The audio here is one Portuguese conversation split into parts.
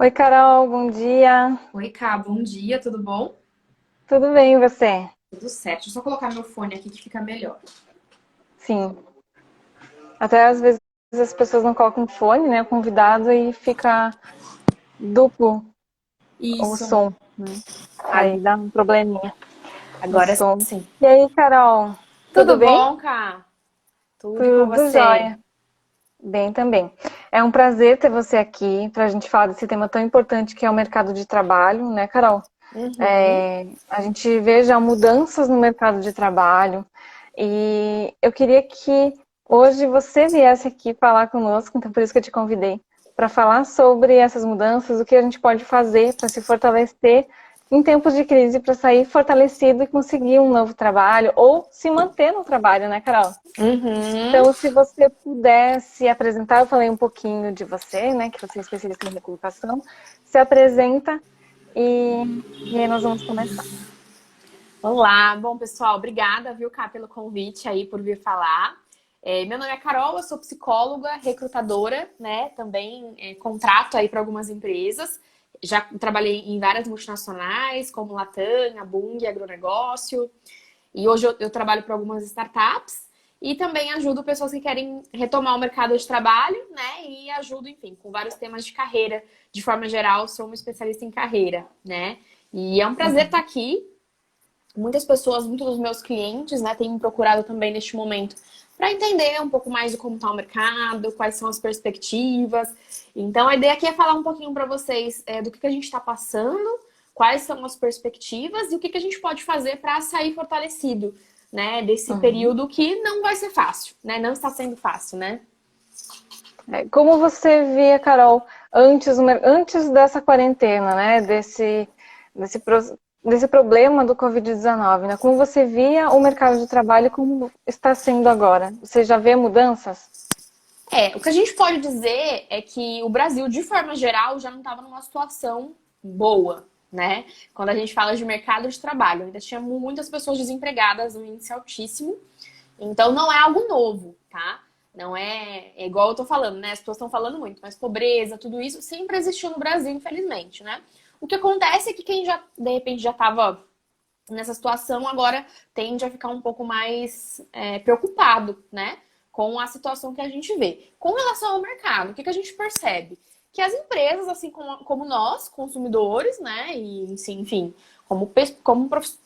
Oi, Carol, bom dia. Oi, Cá, bom dia, tudo bom? Tudo bem, e você? Tudo certo. Deixa eu só colocar meu fone aqui que fica melhor. Sim. Até às vezes as pessoas não colocam fone, né? O convidado e fica duplo o Isso. som, né? A- Aí dá um probleminha no Agora som. sim. E aí, Carol, tudo Tudo bem? bom, Cá? Tudo e com Tudo você? jóia. Bem também. É um prazer ter você aqui para a gente falar desse tema tão importante que é o mercado de trabalho, né, Carol? Uhum. A gente vê já mudanças no mercado de trabalho e eu queria que hoje você viesse aqui falar conosco, então por isso que eu te convidei, para falar sobre essas mudanças, o que a gente pode fazer para se fortalecer em tempos de crise, para sair fortalecido e conseguir um novo trabalho ou se manter no trabalho, né, Carol? Uhum. Então, se você pudesse apresentar, eu falei um pouquinho de você, né, que você é especialista em recolocação, se apresenta e, e aí nós vamos começar. Olá, bom pessoal, obrigada, viu, Cá, pelo convite aí por vir falar. Meu nome é Carol, eu sou psicóloga, recrutadora, né? Também contrato aí para algumas empresas. Já trabalhei em várias multinacionais, como Latam, a Bung, Agronegócio. E hoje eu trabalho para algumas startups e também ajudo pessoas que querem retomar o mercado de trabalho, né? E ajudo, enfim, com vários temas de carreira. De forma geral, sou uma especialista em carreira, né? E é um prazer estar Uhum. aqui. Muitas pessoas, muitos dos meus clientes, né, têm me procurado também neste momento para entender um pouco mais de como está o mercado, quais são as perspectivas. Então, a ideia aqui é falar um pouquinho para vocês do que a gente está passando, quais são as perspectivas e o que a gente pode fazer para sair fortalecido, né, desse Uhum. período que não vai ser fácil, né, não está sendo fácil, né? Como você via, Carol, antes dessa quarentena, né, desse, desse problema do Covid-19, né, como você via o mercado de trabalho e como está sendo agora? Você já vê mudanças? O que a gente pode dizer é que o Brasil, de forma geral, já não estava numa situação boa, né? Quando a gente fala de mercado de trabalho, ainda tinha muitas pessoas desempregadas, um índice altíssimo. Então, não é algo novo, tá? Não é igual eu tô falando, né? As pessoas estão falando muito, mas pobreza, tudo isso sempre existiu no Brasil, infelizmente, né? O que acontece é que quem já, de repente, já estava nessa situação agora tende a ficar um pouco mais preocupado, né? Com a situação que a gente vê. Com relação ao mercado, o que a gente percebe? Que as empresas, assim como nós, consumidores, né? E, enfim, como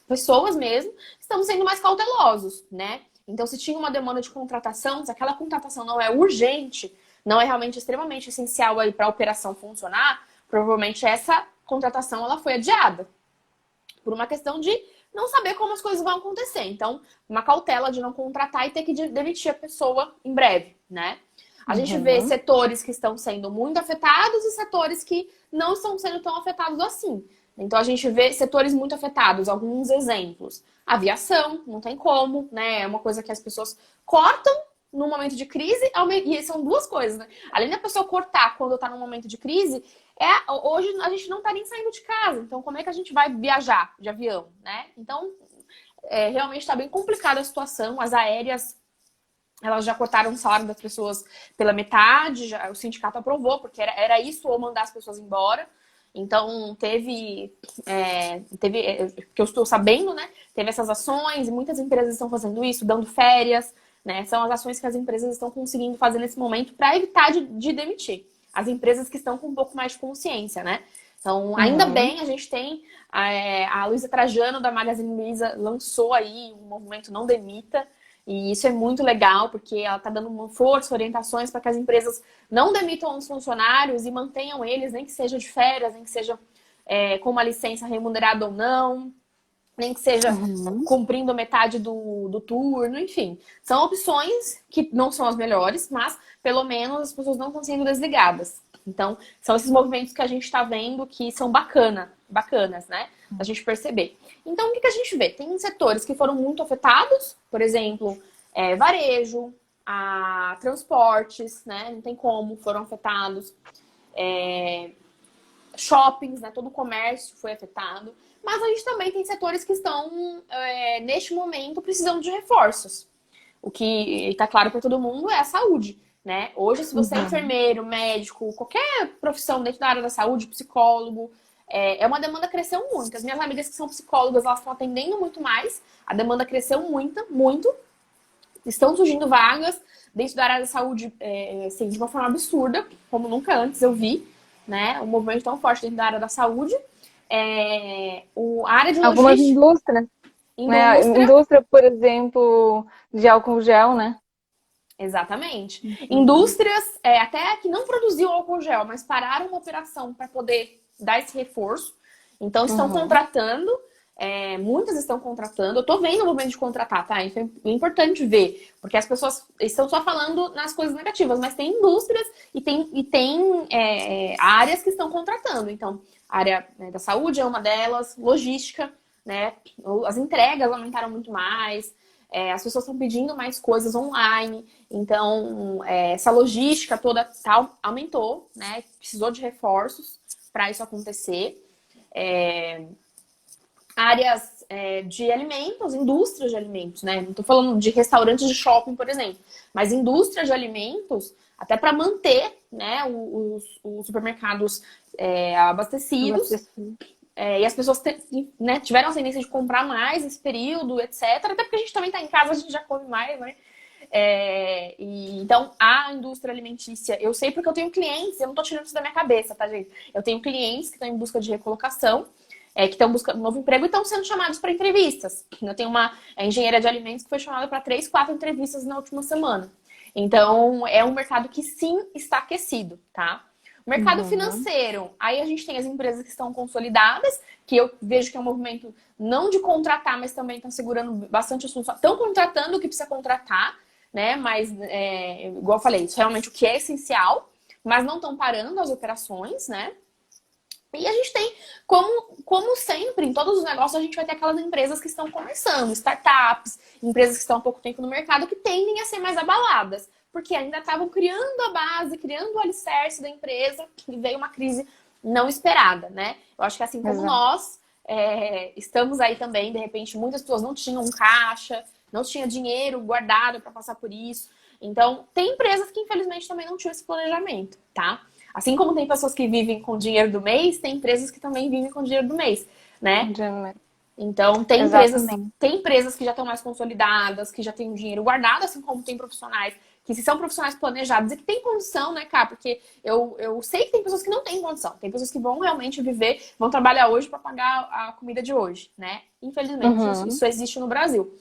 pessoas mesmo, estamos sendo mais cautelosos, né? Então, se tinha uma demanda de contratação, se aquela contratação não é urgente, não é realmente extremamente essencial aí para a operação funcionar, provavelmente essa contratação ela foi adiada por uma questão de não saber como as coisas vão acontecer. Então, uma cautela de não contratar e ter que demitir a pessoa em breve, né? A gente vê Uhum. setores que estão sendo muito afetados e setores que não estão sendo tão afetados assim. Então, a gente vê setores muito afetados, alguns exemplos. Aviação, não tem como, né? É uma coisa que as pessoas cortam no momento de crise, e são duas coisas, né? Além da pessoa cortar quando está num momento de crise, hoje a gente não está nem saindo de casa, então como é que a gente vai viajar de avião, né? Então, realmente está bem complicada a situação. As aéreas, elas já cortaram o salário das pessoas pela metade, o sindicato aprovou, porque era isso ou mandar as pessoas embora. Então, que eu estou sabendo, né? Teve essas ações e muitas empresas estão fazendo isso, dando férias, né? São as ações que as empresas estão conseguindo fazer nesse momento para evitar de demitir. As empresas que estão com um pouco mais de consciência, né? Então, ainda Uhum. bem, a gente tem a Luísa Trajano, da Magazine Luiza, lançou aí o movimento Não Demita, e isso é muito legal, porque ela está dando uma força, orientações para que as empresas não demitam os funcionários e mantenham eles, nem que seja de férias, nem que seja com uma licença remunerada ou não, nem que seja Uhum. cumprindo metade do turno, enfim. São opções que não são as melhores, mas pelo menos as pessoas não estão sendo desligadas. Então, são esses movimentos que a gente está vendo que são bacanas, né? A gente perceber. Então, o que a gente vê? Tem setores que foram muito afetados, por exemplo, varejo, transportes, né? Não tem como, foram afetados. Shoppings, né? Todo o comércio foi afetado. Mas a gente também tem setores que estão, neste momento, precisando de reforços. O que está claro para todo mundo é a saúde. né? Hoje, se você é enfermeiro, médico, qualquer profissão dentro da área da saúde, psicólogo, é uma demanda que cresceu muito. As minhas amigas que são psicólogas, elas estão atendendo muito mais. A demanda cresceu muito, muito. Estão surgindo vagas dentro da área da saúde assim, de uma forma absurda, como nunca antes eu vi, né? Um movimento tão forte dentro da área da saúde. A área de Algumas logística, indústrias, né? A indústria, indústria, por exemplo, de álcool gel, né? exatamente. Indústrias, até que não produziam álcool gel, mas pararam uma operação para poder dar esse reforço. Então, estão contratando, muitas estão contratando. Eu estou vendo o movimento de contratar, tá? Isso é importante ver, porque as pessoas estão só falando nas coisas negativas, mas tem indústrias e tem áreas que estão contratando. Então, a área, né, da saúde é uma delas, logística, né? As entregas aumentaram muito mais. As pessoas estão pedindo mais coisas online, então essa logística toda aumentou, né? Precisou de reforços para isso acontecer. Áreas de alimentos, indústrias de alimentos, né? Não estou falando de restaurantes de shopping, por exemplo, mas indústrias de alimentos, até para manter, né, os supermercados abastecidos. E as pessoas né, tiveram a tendência de comprar mais nesse período, etc. Até porque a gente também está em casa, a gente já come mais, né? Então, a indústria alimentícia, eu sei porque eu tenho clientes, eu não estou tirando isso da minha cabeça, tá, gente? Eu tenho clientes que estão em busca de recolocação, que estão buscando um novo emprego e estão sendo chamados para entrevistas. Eu tenho uma engenheira de alimentos que foi chamada para 3, 4 entrevistas na última semana. Então, é um mercado que sim está aquecido, tá? O mercado financeiro, aí a gente tem as empresas que estão consolidadas, que eu vejo que é um movimento não de contratar, mas também estão segurando bastante os funcionários. Estão contratando o que precisa contratar, né? Mas, igual eu falei, isso é realmente o que é essencial, mas não estão parando as operações, né? E a gente tem, como sempre, em todos os negócios, a gente vai ter aquelas empresas que estão começando, startups, empresas que estão há pouco tempo no mercado, que tendem a ser mais abaladas, porque ainda estavam criando a base, criando o alicerce da empresa, e veio uma crise não esperada, né? Eu acho que assim como nós, estamos aí também, de repente, muitas pessoas não tinham um caixa, não tinha dinheiro guardado para passar por isso. Então, tem empresas que, infelizmente, também não tinham esse planejamento, tá? Assim como tem pessoas que vivem com o dinheiro do mês, tem empresas que também vivem com o dinheiro do mês, né? Então, tem empresas que já estão mais consolidadas, que já têm o dinheiro guardado, assim como tem profissionais que se são profissionais planejados e que têm condição, né, cara? Porque eu sei que tem pessoas que não têm condição. Tem pessoas que vão realmente viver, vão trabalhar hoje para pagar a comida de hoje, né? Infelizmente, isso existe no Brasil.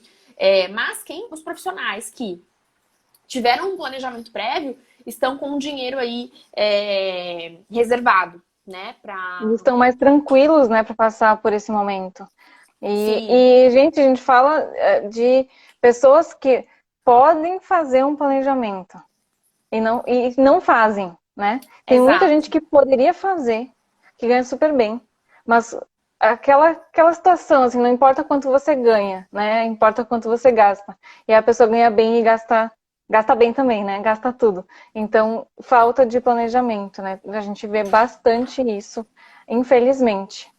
Mas os profissionais que tiveram um planejamento prévio estão com o dinheiro aí reservado, né? Eles estão mais tranquilos, né, para passar por esse momento. E, gente, a gente fala de pessoas que podem fazer um planejamento e não fazem, né? Tem muita gente que poderia fazer, que ganha super bem, mas aquela situação, assim, não importa quanto você ganha, né? Importa quanto você gasta. E a pessoa ganha bem e gasta bem também, né? Gasta tudo. Então, falta de planejamento, né? A gente vê bastante isso, infelizmente.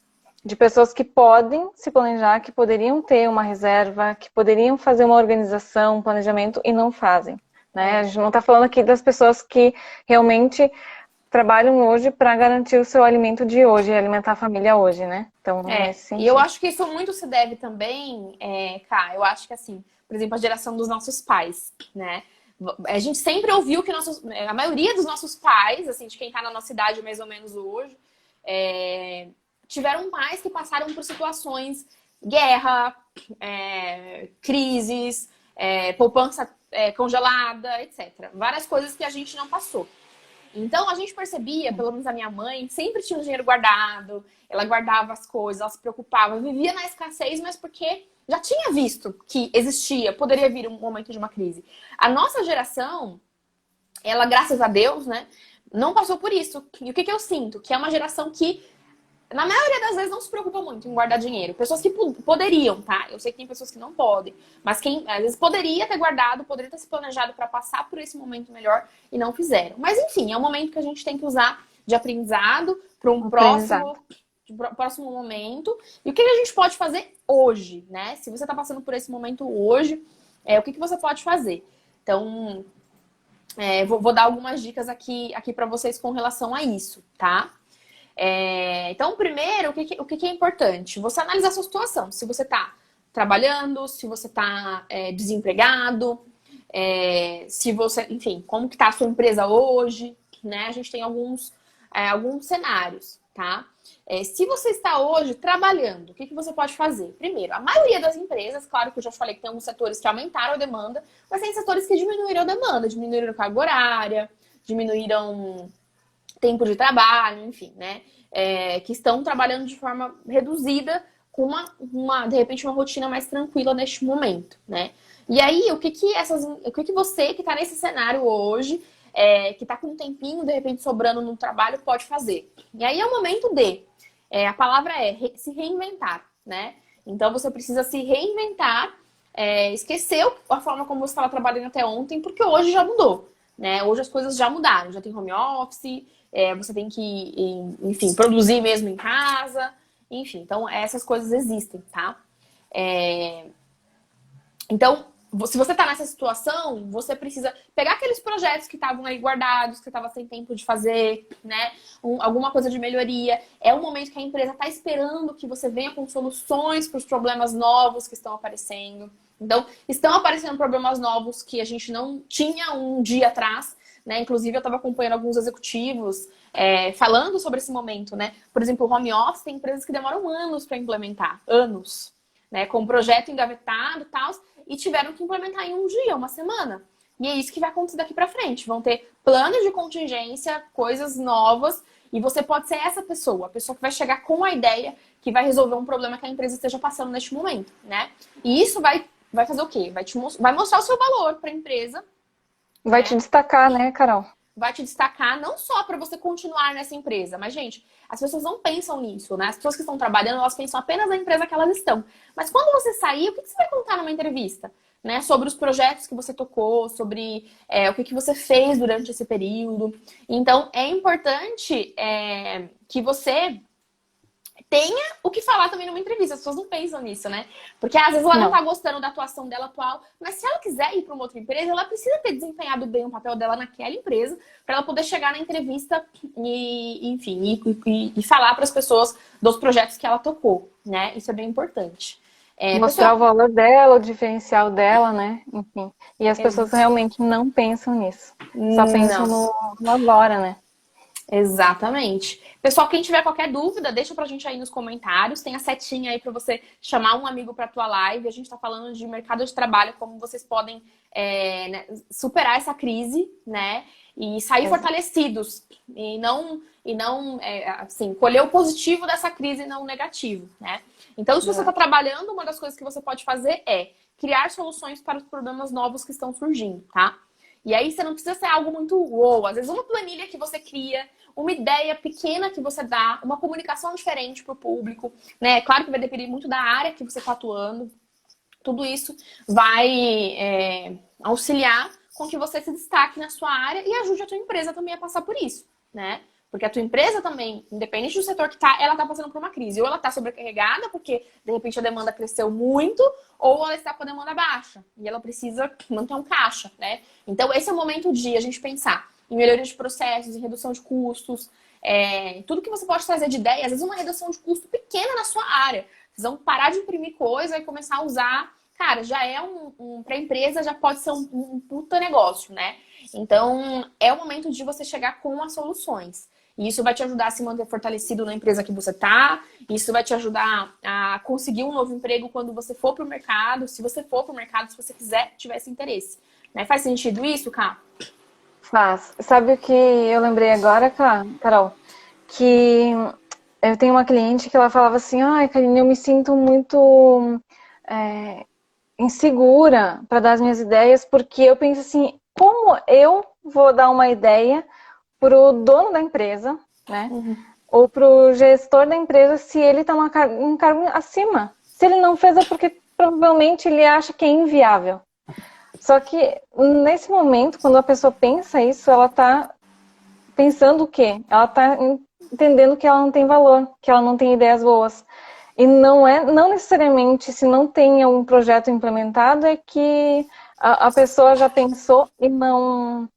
De pessoas que podem se planejar, que poderiam ter uma reserva, que poderiam fazer uma organização, um planejamento e não fazem, né? A gente não está falando aqui das pessoas que realmente trabalham hoje para garantir o seu alimento de hoje, alimentar a família hoje, né? Então, nesse sentido. E eu acho que isso muito se deve também, eu acho que assim, por exemplo, a geração dos nossos pais, né? A gente sempre ouviu que a maioria dos nossos pais, assim, de quem está na nossa idade mais ou menos hoje, tiveram pais que passaram por situações, guerra, crises, poupança congelada, etc. Várias coisas que a gente não passou. Então, a gente percebia, pelo menos a minha mãe, sempre tinha um dinheiro guardado, ela guardava as coisas, ela se preocupava, vivia na escassez, mas porque já tinha visto que poderia vir um momento de uma crise. A nossa geração, ela, graças a Deus, né, não passou por isso. E o que eu sinto? Que é uma geração que, na maioria das vezes, não se preocupa muito em guardar dinheiro. Pessoas que poderiam, tá? Eu sei que tem pessoas que não podem. Mas quem, às vezes, poderia ter guardado, poderia ter se planejado para passar por esse momento melhor e não fizeram. Mas, enfim, é um momento que a gente tem que usar de aprendizado para um próximo momento. E o que a gente pode fazer hoje, né? Se você está passando por esse momento hoje, o que você pode fazer? Então, vou dar algumas dicas aqui para vocês com relação a isso, tá? Então, primeiro, o que é importante? Você analisar a sua situação. Se você está trabalhando, se você está desempregado, se você, enfim, como que está a sua empresa hoje, né? A gente tem alguns cenários, tá? Se você está hoje trabalhando, o que você pode fazer? Primeiro, a maioria das empresas, claro que eu já falei que tem alguns setores que aumentaram a demanda, mas tem setores que diminuíram a demanda, diminuíram a carga horária, diminuíram tempo de trabalho, enfim, né? Que estão trabalhando de forma reduzida com de repente, uma rotina mais tranquila neste momento, né? E aí, o que você que está nesse cenário hoje, que está com um tempinho, de repente, sobrando no trabalho, pode fazer? E aí é o momento a palavra se reinventar, né? Então, você precisa se reinventar, esquecer a forma como você estava trabalhando até ontem, porque hoje já mudou, né? Hoje as coisas já mudaram, já tem home office, você tem que, enfim, produzir mesmo em casa, enfim. Então, essas coisas existem, tá? Então, se você está nessa situação, você precisa pegar aqueles projetos que estavam aí guardados, que estava sem tempo de fazer, né? Alguma coisa de melhoria. É o momento que a empresa está esperando que você venha com soluções para os problemas novos que estão aparecendo. Então, estão aparecendo problemas novos que a gente não tinha um dia atrás, né? Inclusive, eu estava acompanhando alguns executivos falando sobre esse momento, né? Por exemplo, o home office tem empresas que demoram anos para implementar. Anos. Né? Com o projeto engavetado e tal, e tiveram que implementar em um dia, uma semana. E é isso que vai acontecer daqui para frente. Vão ter planos de contingência, coisas novas, e você pode ser essa pessoa, a pessoa que vai chegar com a ideia que vai resolver um problema que a empresa esteja passando neste momento, né? E isso vai fazer o quê? Vai mostrar o seu valor para a empresa. Vai te destacar, né, Carol? Vai te destacar não só para você continuar nessa empresa, mas, gente, as pessoas não pensam nisso, né? As pessoas que estão trabalhando, elas pensam apenas na empresa que elas estão. Mas quando você sair, o que você vai contar numa entrevista? Né? Sobre os projetos que você tocou, sobre o que você fez durante esse período. Então, é importante que você tenha o que falar também numa entrevista. As pessoas não pensam nisso, né? Porque às vezes ela não tá gostando da atuação dela atual, mas se ela quiser ir para uma outra empresa, ela precisa ter desempenhado bem o papel dela naquela empresa para ela poder chegar na entrevista e enfim, e falar para as pessoas dos projetos que ela tocou, né? Isso é bem importante. Mostrar o valor dela, o diferencial dela, né? Enfim. E as pessoas realmente não pensam nisso. Só pensam no agora, né? Exatamente. Pessoal, quem tiver qualquer dúvida, deixa pra gente aí nos comentários. Tem a setinha aí pra você chamar um amigo pra tua live. A gente tá falando de mercado de trabalho, como vocês podem né, superar essa crise, né? E sair fortalecidos. E não assim, colher o positivo dessa crise e não o negativo, né? Então, se você está trabalhando, uma das coisas que você pode fazer é criar soluções para os problemas novos que estão surgindo, tá? E aí você não precisa ser algo muito uou. Às vezes uma planilha que você cria, uma ideia pequena que você dá, uma comunicação diferente para o público, né? Claro que vai depender muito da área que você está atuando. Tudo isso vai auxiliar com que você se destaque na sua área e ajude a tua empresa também a passar por isso, né? Porque a tua empresa também, independente do setor que tá, ela tá passando por uma crise. Ou ela tá sobrecarregada, porque de repente a demanda cresceu muito, ou ela está com a demanda baixa. E ela precisa manter um caixa, né? Então esse é o momento de a gente pensar em melhoria de processos, em redução de custos, tudo que você pode trazer de ideia, às vezes uma redução de custo pequena na sua área. Vocês vão parar de imprimir coisa e começar a usar. Cara, já para a empresa já pode ser um puta negócio, né? Então é o momento de você chegar com as soluções. E isso vai te ajudar a se manter fortalecido na empresa que você tá. Isso vai te ajudar a conseguir um novo emprego quando você for pro mercado. Se você for pro mercado, se você tiver esse interesse. Né? Faz sentido isso, Ká? Faz. Sabe o que eu lembrei agora, Carol? Que eu tenho uma cliente que ela falava assim, ai, Karine, eu me sinto muito insegura para dar as minhas ideias, porque eu penso assim, como eu vou dar uma ideia pro dono da empresa, né? Ou pro gestor da empresa, se ele está um cargo acima. Se ele não fez é porque provavelmente ele acha que é inviável. Só que nesse momento, quando a pessoa pensa isso, ela está pensando o quê? Ela está entendendo que ela não tem valor, que ela não tem ideias boas. E não necessariamente, se não tem um projeto implementado, é que a pessoa já pensou e não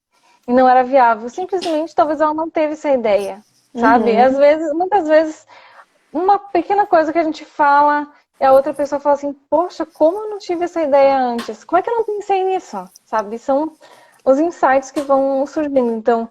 e não era viável. Simplesmente, talvez ela não teve essa ideia, sabe? Uhum. Às vezes, muitas vezes, uma pequena coisa que a gente fala e a outra pessoa fala assim, poxa, como eu não tive essa ideia antes? Como é que eu não pensei nisso? Sabe? São os insights que vão surgindo. Então,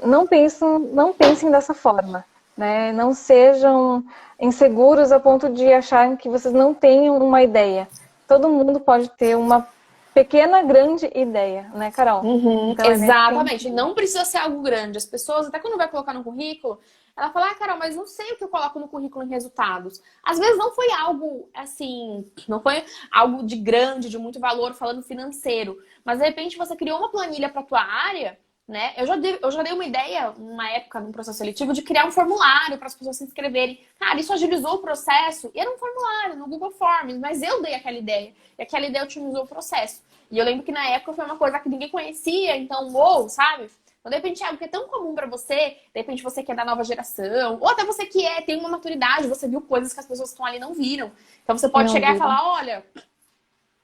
não pensem dessa forma, né? Não sejam inseguros a ponto de acharem que vocês não tenham uma ideia. Todo mundo pode ter uma pequena, grande ideia, né, Carol? Uhum, Então, é nesse exatamente. sentido. Não precisa ser algo grande. As pessoas, até quando vai colocar no currículo, ela fala, ah, Carol, mas não sei o que eu coloco no currículo em resultados. Às vezes não foi algo assim, não foi algo de grande, de muito valor, falando financeiro. Mas de repente você criou uma planilha para tua área, né? Eu já dei uma ideia, uma época, num processo seletivo, de criar um formulário para as pessoas se inscreverem. Cara, isso agilizou o processo. E era um formulário no Google Forms, mas eu dei aquela ideia. E aquela ideia otimizou o processo. E eu lembro que na época foi uma coisa que ninguém conhecia, então, uou, sabe? Então, de repente, é algo que é tão comum pra você, de repente você que é da nova geração, ou até você que tem uma maturidade, você viu coisas que as pessoas que estão ali não viram. Então, você pode Não chegar e viram. falar, olha,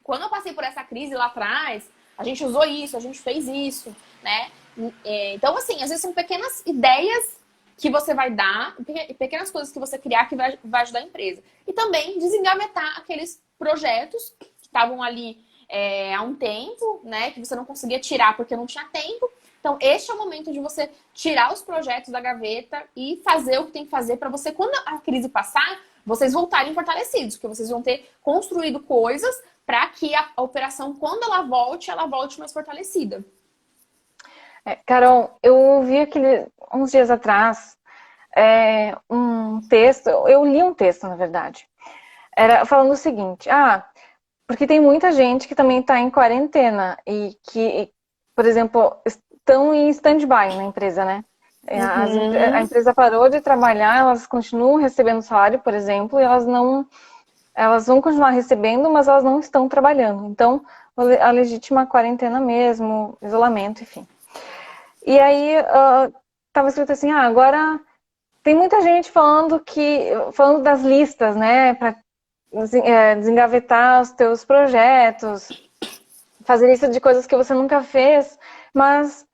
quando eu passei por essa crise lá atrás, a gente usou isso, a gente fez isso, né? Então, assim, às vezes são pequenas ideias que você vai dar, pequenas coisas que você criar que vai ajudar a empresa. E também desengavetar aqueles projetos que estavam ali há um tempo, né? Que você não conseguia tirar porque não tinha tempo. Então, este é o momento de você tirar os projetos da gaveta e fazer o que tem que fazer para você, quando a crise passar, vocês voltarem fortalecidos, porque vocês vão ter construído coisas para que a operação, quando ela volte mais fortalecida. Carol, eu vi uns dias atrás um texto, eu li um texto, na verdade, era falando o seguinte, porque tem muita gente que também está em quarentena e que, por exemplo, estão em stand-by na empresa, né? A Uhum. empresa parou de trabalhar, elas continuam recebendo salário, por exemplo, e elas vão continuar recebendo, mas elas não estão trabalhando. Então, a legítima quarentena mesmo, isolamento, enfim. E aí, estava escrito assim, agora tem muita gente falando das listas, né, para desengavetar os teus projetos, fazer lista de coisas que você nunca fez, mas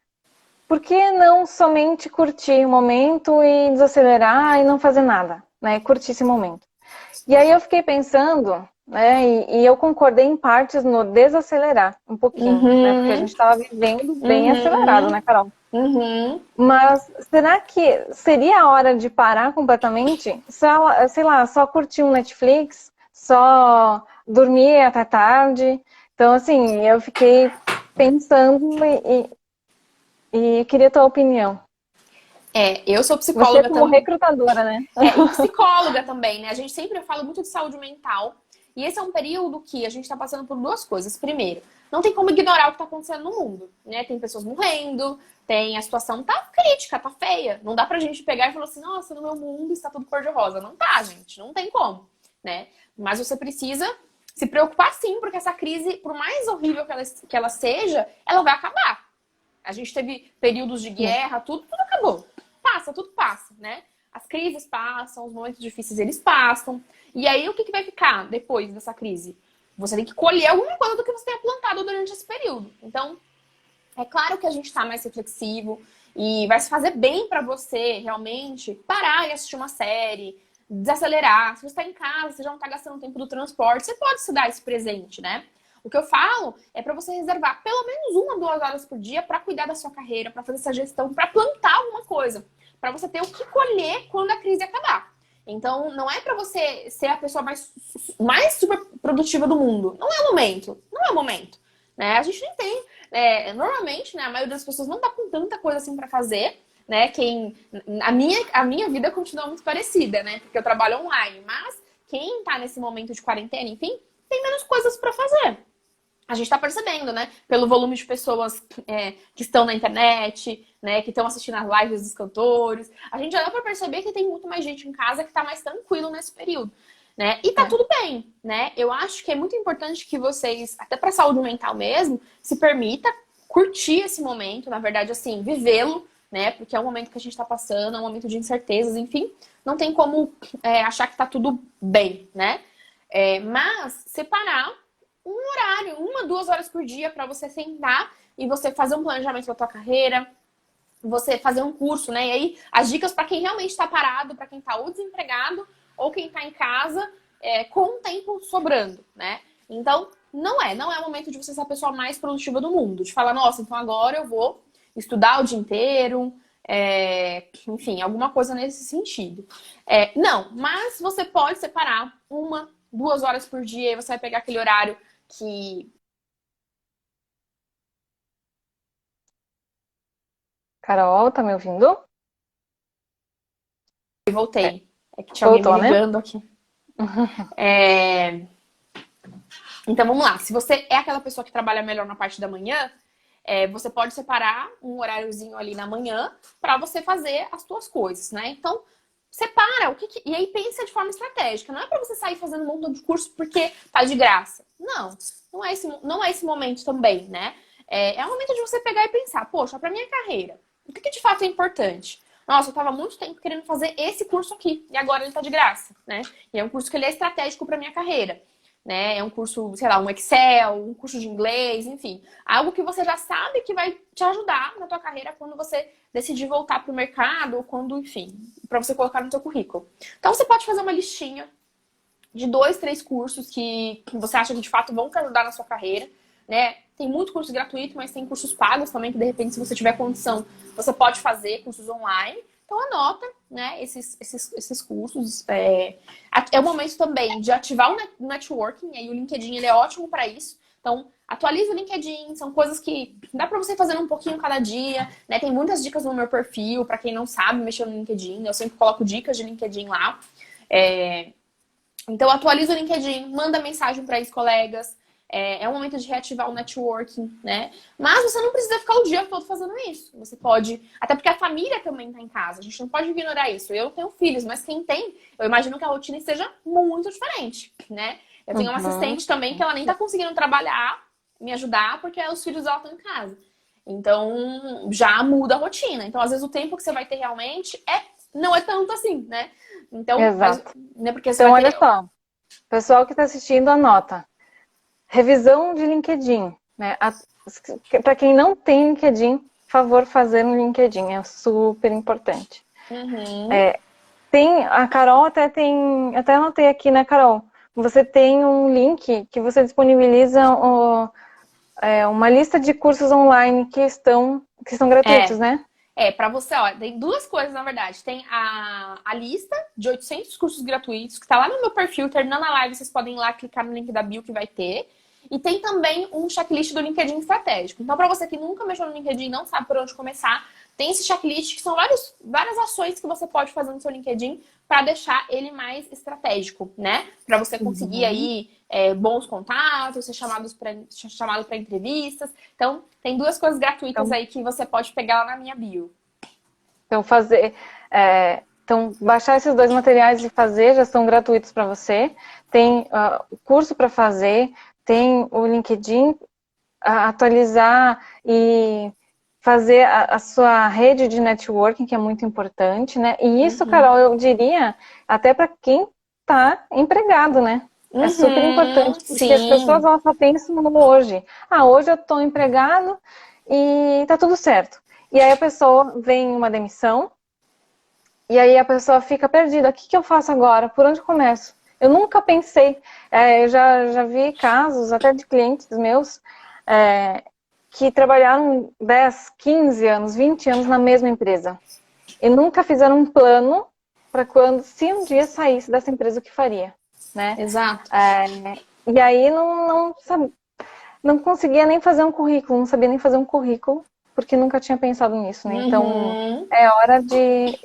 por que não somente curtir o momento e desacelerar e não fazer nada, né, curtir esse momento? E aí eu fiquei pensando, né, e eu concordei em partes no desacelerar um pouquinho, né, porque a Uhum. gente estava vivendo bem acelerado, Uhum. né, Carol? Uhum. Mas será que seria a hora de parar completamente? Só, sei lá, só curtir um Netflix, só dormir até tarde. Então, assim, eu fiquei pensando e queria a tua opinião. Eu sou Você psicóloga como também. recrutadora, né? E psicóloga também, né? A gente sempre fala muito de saúde mental. E esse é um período que a gente está passando por duas coisas. Primeiro, não tem como ignorar o que está acontecendo no mundo, né? Tem pessoas morrendo, a situação tá crítica, tá feia. Não dá pra gente pegar e falar assim, nossa, no meu mundo está tudo cor-de-rosa. Não tá, gente, não tem como, né? Mas você precisa se preocupar sim, porque essa crise, por mais horrível que ela seja, ela vai acabar. A gente teve períodos de guerra, tudo acabou. Passa, tudo passa, né? As crises passam, os momentos difíceis eles passam. E aí o que vai ficar depois dessa crise? Você tem que colher alguma coisa do que você tenha plantado durante esse período. Então, é claro que a gente está mais reflexivo e vai se fazer bem para você realmente parar e assistir uma série, desacelerar. Se você está em casa, você já não está gastando tempo do transporte, você pode se dar esse presente, né? O que eu falo é para você reservar pelo menos 1 a 2 horas por dia para cuidar da sua carreira, para fazer essa gestão, para plantar alguma coisa, para você ter o que colher quando a crise acabar. Então, não é para você ser a pessoa mais super produtiva do mundo. Não é o momento. Não é o momento. Né? A gente nem tem. Normalmente, né, a maioria das pessoas não tá com tanta coisa assim para fazer. Né? A minha vida continua muito parecida, né? Porque eu trabalho online. Mas quem tá nesse momento de quarentena, enfim, tem menos coisas para fazer. A gente está percebendo, né? Pelo volume de pessoas que estão na internet, né? Que estão assistindo as lives dos cantores. A gente já dá para perceber que tem muito mais gente em casa que está mais tranquilo nesse período, né? E tá tudo bem, né? Eu acho que é muito importante que vocês, até para saúde mental mesmo, se permita curtir esse momento, na verdade, assim, vivê-lo, né? Porque é um momento que a gente está passando, é um momento de incertezas, enfim. Não tem como achar que tá tudo bem, né? Mas separar um horário, 1, 2 horas por dia para você sentar e você fazer um planejamento da tua carreira, você fazer um curso, né? E aí, as dicas para quem realmente está parado, para quem está ou desempregado, ou quem está em casa, com o tempo sobrando, né? Então, não é o momento de você ser a pessoa mais produtiva do mundo. De falar, nossa, então agora eu vou estudar o dia inteiro, enfim, alguma coisa nesse sentido. Não, mas você pode separar 1, 2 horas por dia e você vai pegar aquele horário que... Carol, tá me ouvindo? Eu voltei. É que tinha alguém me Voltou, né? ligando aqui. Então vamos lá. Se você é aquela pessoa que trabalha melhor na parte da manhã, você pode separar um horáriozinho ali na manhã para você fazer as suas coisas, né? Então, separa e aí pensa de forma estratégica. Não é para você sair fazendo um montão de curso porque tá de graça. Não é esse momento também, né? É o momento de você pegar e pensar, poxa, para minha carreira, o que de fato é importante? Nossa, eu tava há muito tempo querendo fazer esse curso aqui e agora ele tá de graça, né? E é um curso que ele é estratégico para minha carreira, né? É um curso, sei lá, um Excel, um curso de inglês, enfim. Algo que você já sabe que vai te ajudar na tua carreira quando você decidir voltar pro mercado ou quando, enfim, para você colocar no seu currículo. Então você pode fazer uma listinha de 2, 3 cursos que você acha que de fato vão te ajudar na sua carreira, né? Tem muito curso gratuito, mas tem cursos pagos também, que de repente, se você tiver condição, você pode fazer cursos online. Então anota, né, esses cursos. É o momento também de ativar o networking, e aí o LinkedIn ele é ótimo para isso. Então, atualiza o LinkedIn, são coisas que dá para você fazer um pouquinho cada dia, né? Tem muitas dicas no meu perfil, para quem não sabe mexer no LinkedIn, eu sempre coloco dicas de LinkedIn lá. Então, atualiza o LinkedIn, manda mensagem para ex-colegas. É um momento de reativar o networking, né? Mas você não precisa ficar o dia todo fazendo isso. Você pode... Até porque a família também tá em casa. A gente não pode ignorar isso. Eu tenho filhos, mas quem tem, eu imagino que a rotina esteja muito diferente, né? Eu tenho uma Uhum. assistente também que ela nem tá conseguindo trabalhar, me ajudar, porque os filhos dela estão em casa. Então, já muda a rotina. Então, às vezes, o tempo que você vai ter realmente não é tanto assim, né? Então, Exato. né, porque você Então, vai olha ter... só. Pessoal que está assistindo, anota. Revisão de LinkedIn, né? Para quem não tem LinkedIn, por favor, fazer no LinkedIn. É super importante. Uhum. A Carol até anotei aqui, né, Carol? Você tem um link que você disponibiliza uma lista de cursos online que estão gratuitos, É, né? Pra você, ó, tem duas coisas, na verdade. Tem a lista de 800 cursos gratuitos, que tá lá no meu perfil, terminando a live, vocês podem ir lá clicar no link da bio que vai ter. E tem também um checklist do LinkedIn estratégico. Então, pra você que nunca mexeu no LinkedIn e não sabe por onde começar, tem esse checklist que são várias ações que você pode fazer no seu LinkedIn para deixar ele mais estratégico, né? Para você conseguir Uhum. aí bons contatos, ser chamado para entrevistas. Então, tem duas coisas gratuitas Então, aí que você pode pegar lá na minha bio. então fazer, baixar esses dois materiais e fazer já são gratuitos para você. Tem o curso para fazer, tem o LinkedIn, atualizar e fazer a sua rede de networking, que é muito importante, né? E isso, Uhum. Carol, eu diria até para quem está empregado, né? É super Uhum, importante, porque as pessoas sim. elas só pensam no hoje. Ah, hoje eu estou empregado e tá tudo certo. E aí a pessoa vem uma demissão, e aí a pessoa fica perdida. O que eu faço agora? Por onde começo? Eu nunca pensei. Eu já vi casos, até de clientes meus, é, que trabalharam 10, 15 anos, 20 anos na mesma empresa. E nunca fizeram um plano para quando, se um dia saísse dessa empresa, o que faria, né? Exato. E aí não conseguia nem fazer um currículo, não sabia nem fazer um currículo, porque nunca tinha pensado nisso, né? Então, Uhum. é hora de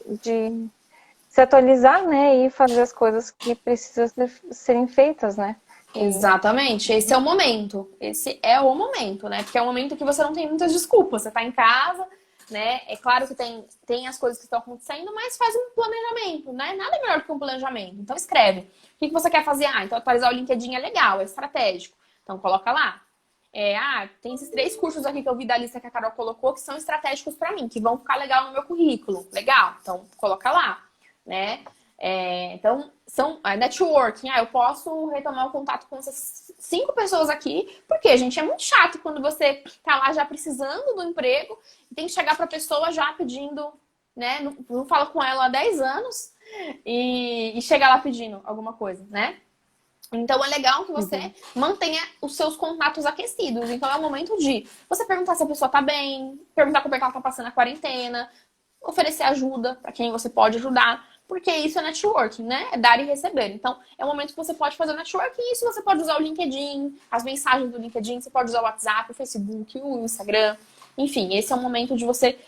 se atualizar, né? E fazer as coisas que precisam serem feitas, né? E, Exatamente. Esse é o momento. Esse é o momento, né? Porque é o momento que você não tem muitas desculpas. Você tá em casa, né? É claro que tem as coisas que estão acontecendo, mas faz um planejamento, né? Nada é melhor do que um planejamento. Então escreve. O que você quer fazer? Então atualizar o LinkedIn é legal, é estratégico. Então coloca lá. Tem esses 3 cursos aqui que eu vi da lista que a Carol colocou que são estratégicos para mim, que vão ficar legal no meu currículo. Legal. Então coloca lá, né? Então, são networking. Eu posso retomar o contato com essas 5 pessoas aqui, porque, gente, é muito chato quando você tá lá já precisando do emprego e tem que chegar pra pessoa já pedindo, né? Não fala com ela há 10 anos e chegar lá pedindo alguma coisa, né? Então, é legal que você mantenha os seus contatos aquecidos. Então, é o momento de você perguntar se a pessoa tá bem, perguntar como é que ela tá passando a quarentena, oferecer ajuda para quem você pode ajudar, porque isso é networking, né? É dar e receber. Então, é o momento que você pode fazer networking e isso você pode usar o LinkedIn, as mensagens do LinkedIn, você pode usar o WhatsApp, o Facebook, o Instagram. Enfim, esse é o momento de você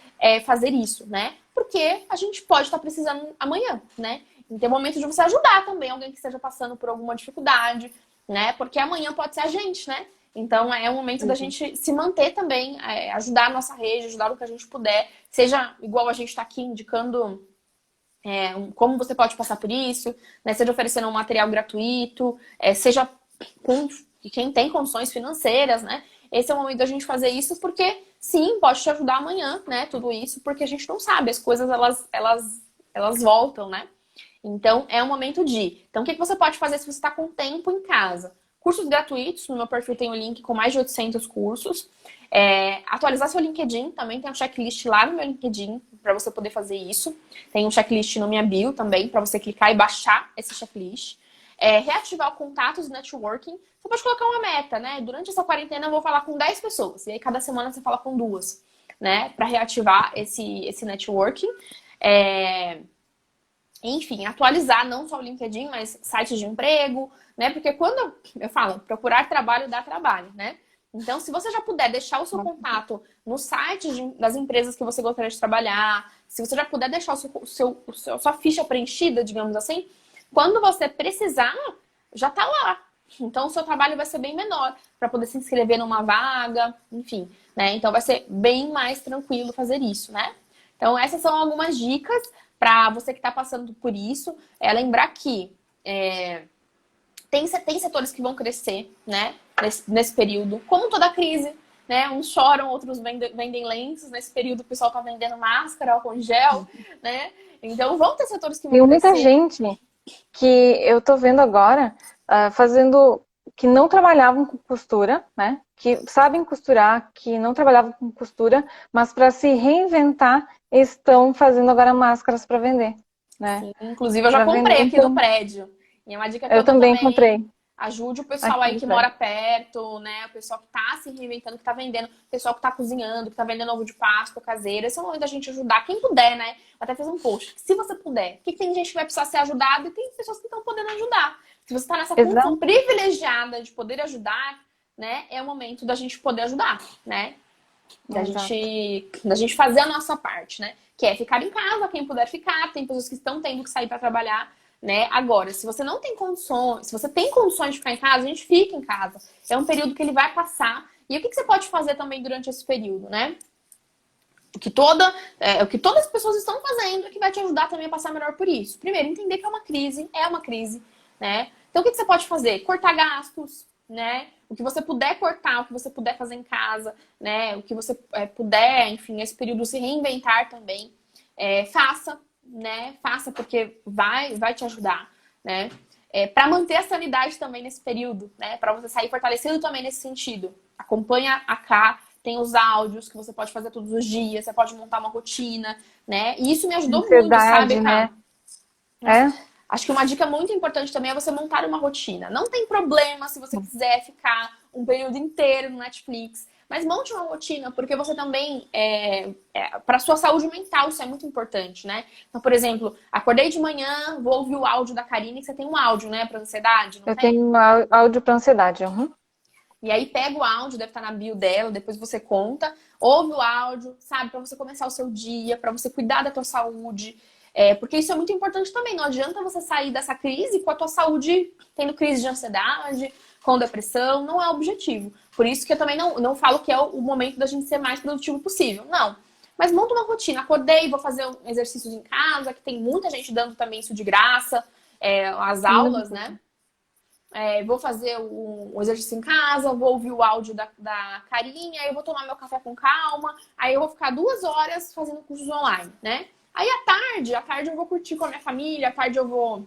fazer isso, né? Porque a gente pode estar precisando amanhã, né? Então, é o momento de você ajudar também alguém que esteja passando por alguma dificuldade, né? Porque amanhã pode ser a gente, né? Então, é o momento da gente se manter também, ajudar a nossa rede, ajudar o que a gente puder. Seja igual a gente está aqui indicando como você pode passar por isso, né? Seja oferecendo um material gratuito, seja com quem tem condições financeiras, né? Esse é o momento da gente fazer isso porque, sim, pode te ajudar amanhã, né? Tudo isso, porque a gente não sabe, as coisas, elas voltam, né? Então, é um momento de... Então, o que você pode fazer se você está com tempo em casa? Cursos gratuitos, no meu perfil tem um link com mais de 800 cursos. Atualizar seu LinkedIn, também tem um checklist lá no meu LinkedIn para você poder fazer isso. Tem um checklist no minha bio também, para você clicar e baixar esse checklist. Reativar contatos e networking. Você pode colocar uma meta, né? Durante essa quarentena eu vou falar com 10 pessoas. E aí cada semana você fala com 2, né? Para reativar esse networking. Enfim, atualizar não só o LinkedIn, mas sites de emprego, né? Porque quando eu falo, procurar trabalho dá trabalho, né? Então, se você já puder deixar o seu contato no site das empresas que você gostaria de trabalhar, se você já puder deixar sua ficha preenchida, digamos assim, quando você precisar, já tá lá. Então, o seu trabalho vai ser bem menor para poder se inscrever numa vaga, enfim, né? Então, vai ser bem mais tranquilo fazer isso, né? Então, essas são algumas dicas para você que está passando por isso. Lembrar que tem setores que vão crescer, né? Nesse período. Como toda crise, né? Uns choram, outros vendem lenços. Nesse período o pessoal está vendendo máscara, álcool em gel, né? Então vão ter setores que vão Tem muita crescer. gente que eu tô vendo agora fazendo que não trabalhavam com costura, né? Que sabem costurar, que não trabalhavam com costura, mas para se reinventar estão fazendo agora máscaras para vender, né? Sim, inclusive eu já Para vender, comprei aqui do então prédio. E é uma dica que eu eu dou também também. comprei Ajude o pessoal aqui aí do que prédio. mora perto, né? O pessoal que tá se reinventando, que tá vendendo, o pessoal que tá cozinhando, que tá vendendo ovo de Páscoa caseiro. Esse é o momento da gente ajudar quem puder, né? Vou até fazer um post. Se você puder, porque tem gente que vai precisar ser ajudada e tem pessoas que estão podendo ajudar. Se você tá nessa condição Exato, privilegiada de poder ajudar, né? É o momento da gente poder ajudar, né? exato. Da gente fazer a nossa parte, né? Que é ficar em casa, quem puder ficar. Tem pessoas que estão tendo que sair para trabalhar, né? Agora, se você não tem condições, se você tem condições de ficar em casa, a gente fica em casa. É um período que ele vai passar. E o que você pode fazer também durante esse período, né? O que todas as pessoas estão fazendo é que vai te ajudar também a passar melhor por isso. Primeiro, entender que é uma crise, né? Então, o que você pode fazer? Cortar gastos, né? O que você puder cortar, o que você puder fazer em casa, né? O que você puder, enfim, nesse período se reinventar também. Faça, né? Faça porque vai te ajudar, né? Para manter a sanidade também nesse período, né? Para você sair fortalecido também nesse sentido. Acompanha a Cá, tem os áudios que você pode fazer todos os dias, você pode montar uma rotina, né? E isso me ajudou muito, sabe, Ansiedade, Cá? né? É? Acho que uma dica muito importante também é você montar uma rotina. Não tem problema se você quiser ficar um período inteiro no Netflix, mas monte uma rotina, porque você também, para sua saúde mental, isso é muito importante, né? Então, por exemplo, acordei de manhã, vou ouvir o áudio da Karine, que você tem um áudio, né, para ansiedade, não Eu tem? tenho áudio para ansiedade. Uhum. E aí pega o áudio, deve estar na bio dela, depois você conta, ouve o áudio, sabe, para você começar o seu dia, para você cuidar da tua saúde. Porque isso é muito importante também. Não adianta você sair dessa crise com a tua saúde tendo crise de ansiedade, com depressão, não é o objetivo. Por isso que eu também não falo que é o momento da gente ser mais produtivo possível. Não. Mas monta uma rotina. Acordei, vou fazer exercícios em casa, que tem muita gente dando também isso de graça, as aulas, né? Vou fazer um exercício em casa, vou ouvir o áudio da Carinha, aí eu vou tomar meu café com calma, aí eu vou ficar 2 horas fazendo cursos online, né? Aí à tarde eu vou curtir com a minha família, à tarde eu vou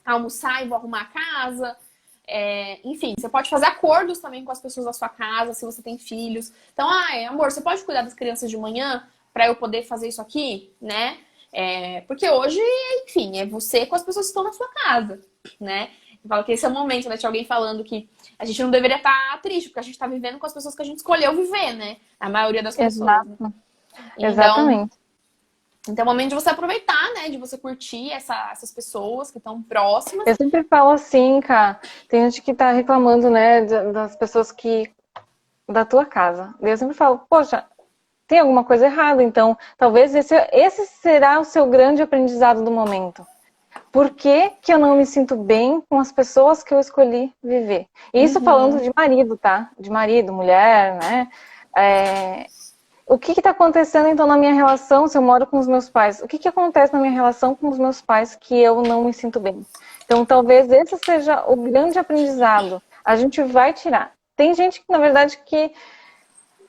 almoçar e vou arrumar a casa. Enfim, você pode fazer acordos também com as pessoas da sua casa, se você tem filhos. Então, amor, você pode cuidar das crianças de manhã para eu poder fazer isso aqui, né? Porque hoje, enfim, é você com as pessoas que estão na sua casa, né? Eu falo que esse é o momento, né? Tinha alguém falando que a gente não deveria estar triste, porque a gente está vivendo com as pessoas que a gente escolheu viver, né? A maioria das pessoas. Né? Exato. Então, Exatamente. é o momento de você aproveitar, né? De você curtir essas pessoas que estão próximas. Eu sempre falo assim, cara, tem gente que tá reclamando, né, das pessoas da tua casa. Eu sempre falo, poxa, tem alguma coisa errada, então talvez esse será o seu grande aprendizado do momento. Por que que eu não me sinto bem com as pessoas que eu escolhi viver? E isso falando de marido, tá? De marido, mulher, né? O que está acontecendo, então, na minha relação, se eu moro com os meus pais? O que acontece na minha relação com os meus pais que eu não me sinto bem? Então, talvez esse seja o grande aprendizado. A gente vai tirar. Tem gente que, na verdade, que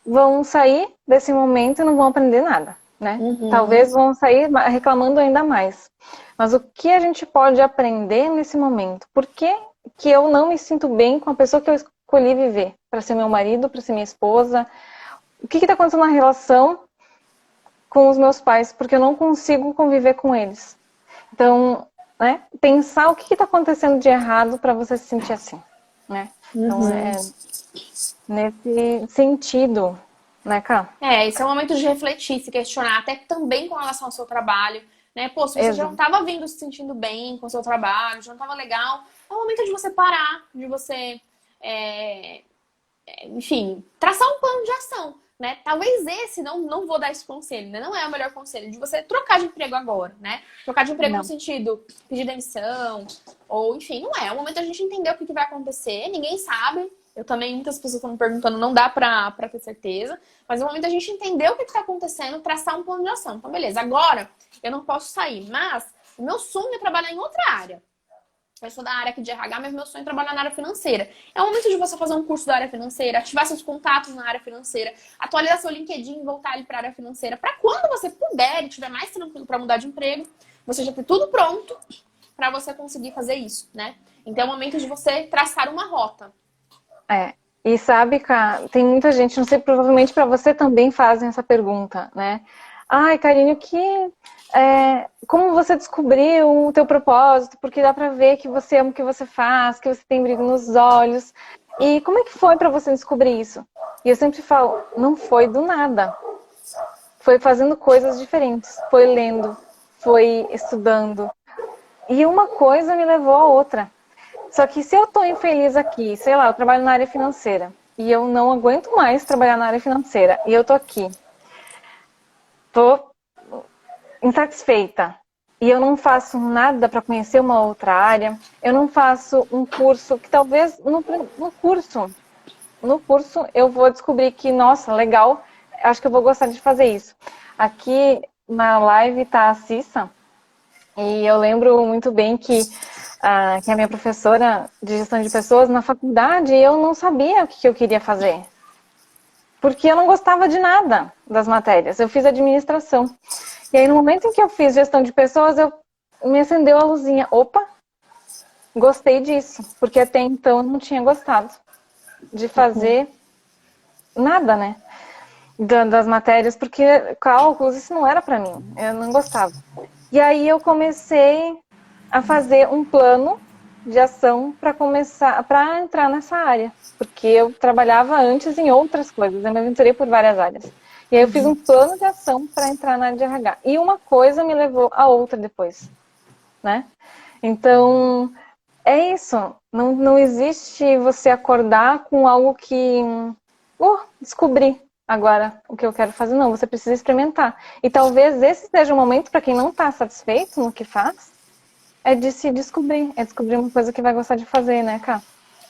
vão sair desse momento e não vão aprender nada, né? Talvez vão sair reclamando ainda mais. Mas o que a gente pode aprender nesse momento? Por que que eu não me sinto bem com a pessoa que eu escolhi viver? Para ser meu marido, para ser minha esposa? O que está acontecendo na relação com os meus pais? Porque eu não consigo conviver com eles. Então, né? Pensar o que está acontecendo de errado para você se sentir assim, né? Então, nesse sentido, né, Cá? Esse é o momento de refletir, se questionar, até também com relação ao seu trabalho, né? Pô, se você já não Exato. estava vindo se sentindo bem com o seu trabalho, já não estava legal, é o momento de você parar, de você, enfim, traçar um plano de ação, né? Talvez esse, não vou dar esse conselho, né? Não é o melhor conselho, de você trocar de emprego agora, né? Trocar de emprego no Não. sentido pedir demissão, ou enfim, não é. É o momento da gente entender o que vai acontecer, ninguém sabe. Eu também, muitas pessoas estão me perguntando, não dá pra ter certeza. Mas é o momento da gente entender o que está acontecendo, traçar um plano de ação. Então, beleza, agora eu não posso sair, mas o meu sonho é trabalhar em outra área. Eu sou da área aqui de RH, mas meu sonho é trabalhar na área financeira. É o momento de você fazer um curso da área financeira, ativar seus contatos na área financeira, atualizar seu LinkedIn e voltar ele para a área financeira. Para quando você puder e estiver mais tranquilo para mudar de emprego, você já ter tudo pronto para você conseguir fazer isso, né? Então é o momento de você traçar uma rota. E sabe, Cá, tem muita gente, não sei, provavelmente para você também fazem essa pergunta, né? Ai, Karine, como você descobriu o teu propósito? Porque dá pra ver que você ama o que você faz, que você tem brilho nos olhos. E como é que foi para você descobrir isso? E eu sempre falo, não foi do nada. Foi fazendo coisas diferentes, foi lendo, foi estudando. E uma coisa me levou a outra. Só que se eu tô infeliz aqui, sei lá, eu trabalho na área financeira e eu não aguento mais trabalhar na área financeira e eu tô aqui, tô insatisfeita e eu não faço nada para conhecer uma outra área, eu não faço um curso que talvez no curso eu vou descobrir que, nossa, legal, acho que eu vou gostar de fazer isso. Aqui na live tá a Cissa e eu lembro muito bem que a minha professora de gestão de pessoas, na faculdade, eu não sabia o que eu queria fazer. Porque eu não gostava de nada das matérias. Eu fiz administração. E aí, no momento em que eu fiz gestão de pessoas, me acendeu a luzinha. Opa, gostei disso. Porque até então eu não tinha gostado de fazer nada, né? Das matérias, porque cálculos, isso não era para mim. Eu não gostava. E aí eu comecei a fazer um plano de ação para entrar nessa área, porque eu trabalhava antes em outras coisas, eu me aventurei por várias áreas. E aí eu fiz um plano de ação para entrar na área de RH. E uma coisa me levou a outra depois, né? Então, é isso. Não existe você acordar com algo que descobri agora o que eu quero fazer. Não, você precisa experimentar. E talvez esse seja o momento para quem não está satisfeito no que faz, é de se descobrir. É descobrir uma coisa que vai gostar de fazer, né, Cá?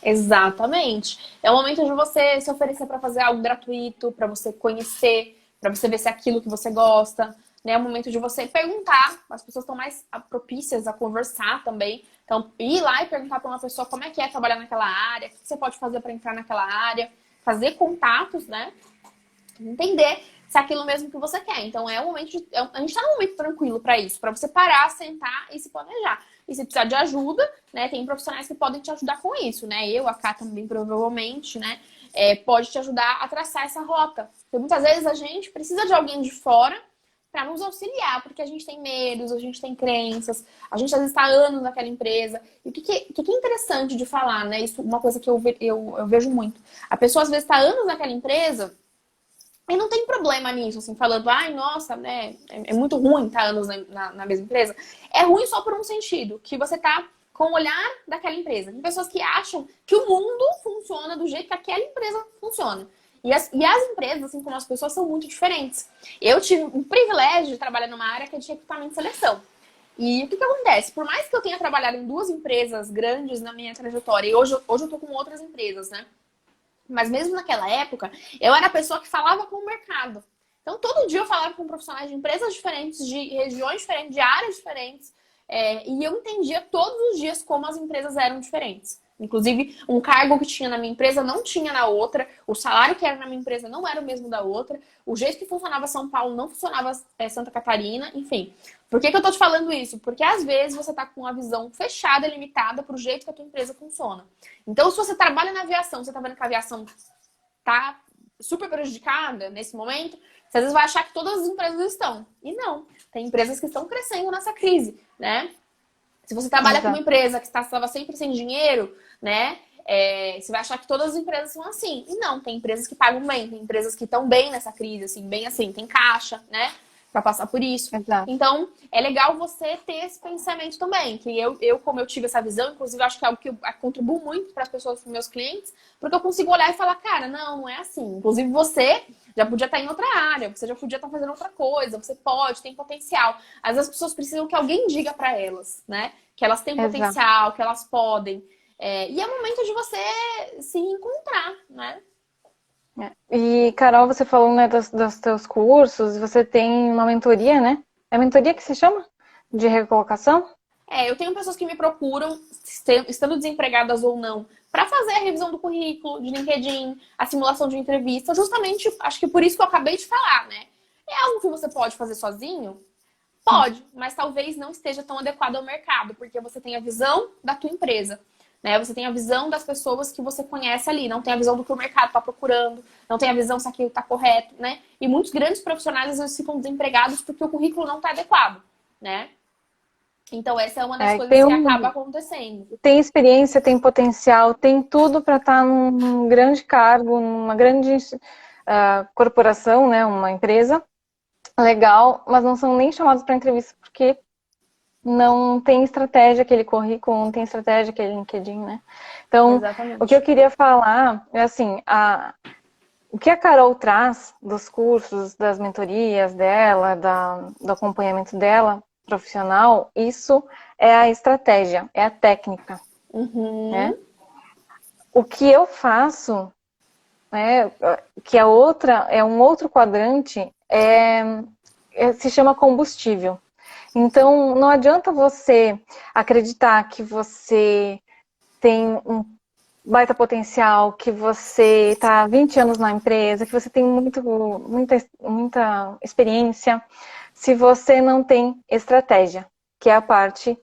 Exatamente. É o momento de você se oferecer para fazer algo gratuito, para você conhecer, para você ver se é aquilo que você gosta. Né? É o momento de você perguntar. As pessoas estão mais propícias a conversar também. Então, ir lá e perguntar para uma pessoa como é que é trabalhar naquela área, o que você pode fazer para entrar naquela área, fazer contatos, né? Entender se é aquilo mesmo que você quer. Então é um momento a gente tá num momento tranquilo para isso, para você parar, sentar e se planejar. E se precisar de ajuda, né, tem profissionais que podem te ajudar com isso, né? Eu, a Cá também, provavelmente, né, pode te ajudar a traçar essa rota. Porque muitas vezes a gente precisa de alguém de fora para nos auxiliar, porque a gente tem medos, a gente tem crenças, a gente às vezes está anos naquela empresa. E o que é interessante de falar, né? Isso, uma coisa que eu vejo muito. A pessoa às vezes está anos naquela empresa e não tem problema nisso, assim, falando, ai, nossa, né, é muito ruim estar anos na mesma empresa. É ruim só por um sentido, que você tá com o olhar daquela empresa. Tem pessoas que acham que o mundo funciona do jeito que aquela empresa funciona. E as empresas, assim como as pessoas, são muito diferentes. Eu tive o privilégio de trabalhar numa área que é de recrutamento e seleção. E o que acontece? Por mais que eu tenha trabalhado em 2 empresas grandes na minha trajetória, e hoje eu tô com outras empresas, né? Mas mesmo naquela época, eu era a pessoa que falava com o mercado. Então, todo dia eu falava com profissionais de empresas diferentes, de regiões diferentes, de áreas diferentes. E eu entendia todos os dias como as empresas eram diferentes. Inclusive, um cargo que tinha na minha empresa não tinha na outra. O salário que era na minha empresa não era o mesmo da outra. O jeito que funcionava São Paulo não funcionava Santa Catarina. Enfim, por que eu tô te falando isso? Porque às vezes você tá com uma visão fechada, limitada pro jeito que a tua empresa funciona. Então, se você trabalha na aviação, você tá vendo que a aviação tá super prejudicada nesse momento, você às vezes vai achar que todas as empresas estão. E não. Tem empresas que estão crescendo nessa crise, né? Se você trabalha com uma empresa que estava sempre sem dinheiro, né? Você vai achar que todas as empresas são assim. E não, tem empresas que pagam bem, tem empresas que estão bem nessa crise, assim, bem assim, tem caixa, né? Pra passar por isso. Exato. Então, é legal você ter esse pensamento também. Que como eu tive essa visão, inclusive, eu acho que é algo que eu contribuo muito para as pessoas, para os meus clientes, porque eu consigo olhar e falar, cara, não é assim. Inclusive, você já podia estar em outra área, você já podia estar fazendo outra coisa, você pode, tem potencial. Às vezes as pessoas precisam que alguém diga para elas, né? Que elas têm potencial, que elas podem. E é o momento de você se encontrar, né? E, Carol, você falou, né, dos teus cursos, você tem uma mentoria, né? É mentoria que se chama? De recolocação? Eu tenho pessoas que me procuram, estando desempregadas ou não, para fazer a revisão do currículo, de LinkedIn, a simulação de entrevista, justamente, acho que por isso que eu acabei de falar, né? É algo que você pode fazer sozinho? Pode, mas talvez não esteja tão adequado ao mercado, porque você tem a visão da tua empresa, né? Você tem a visão das pessoas que você conhece ali, não tem a visão do que o mercado está procurando, não tem a visão se aquilo está correto, né? E muitos grandes profissionais às vezes ficam desempregados porque o currículo não está adequado, né? Então essa é uma das coisas que acaba acontecendo. Tem experiência, tem potencial, tem tudo para estar num grande cargo, numa grande corporação, né? Uma empresa legal, mas não são nem chamados para entrevista porque não tem estratégia aquele currículo, não tem estratégia aquele LinkedIn, né? Então, exatamente. O que eu queria falar é assim, o que a Carol traz dos cursos, das mentorias dela, do acompanhamento dela, profissional, isso é a estratégia, é a técnica. Né? O que eu faço, né, que é um outro quadrante, se chama combustível. Então, não adianta você acreditar que você tem um baita potencial, que você está há 20 anos na empresa, que você tem muita experiência, se você não tem estratégia, que é a parte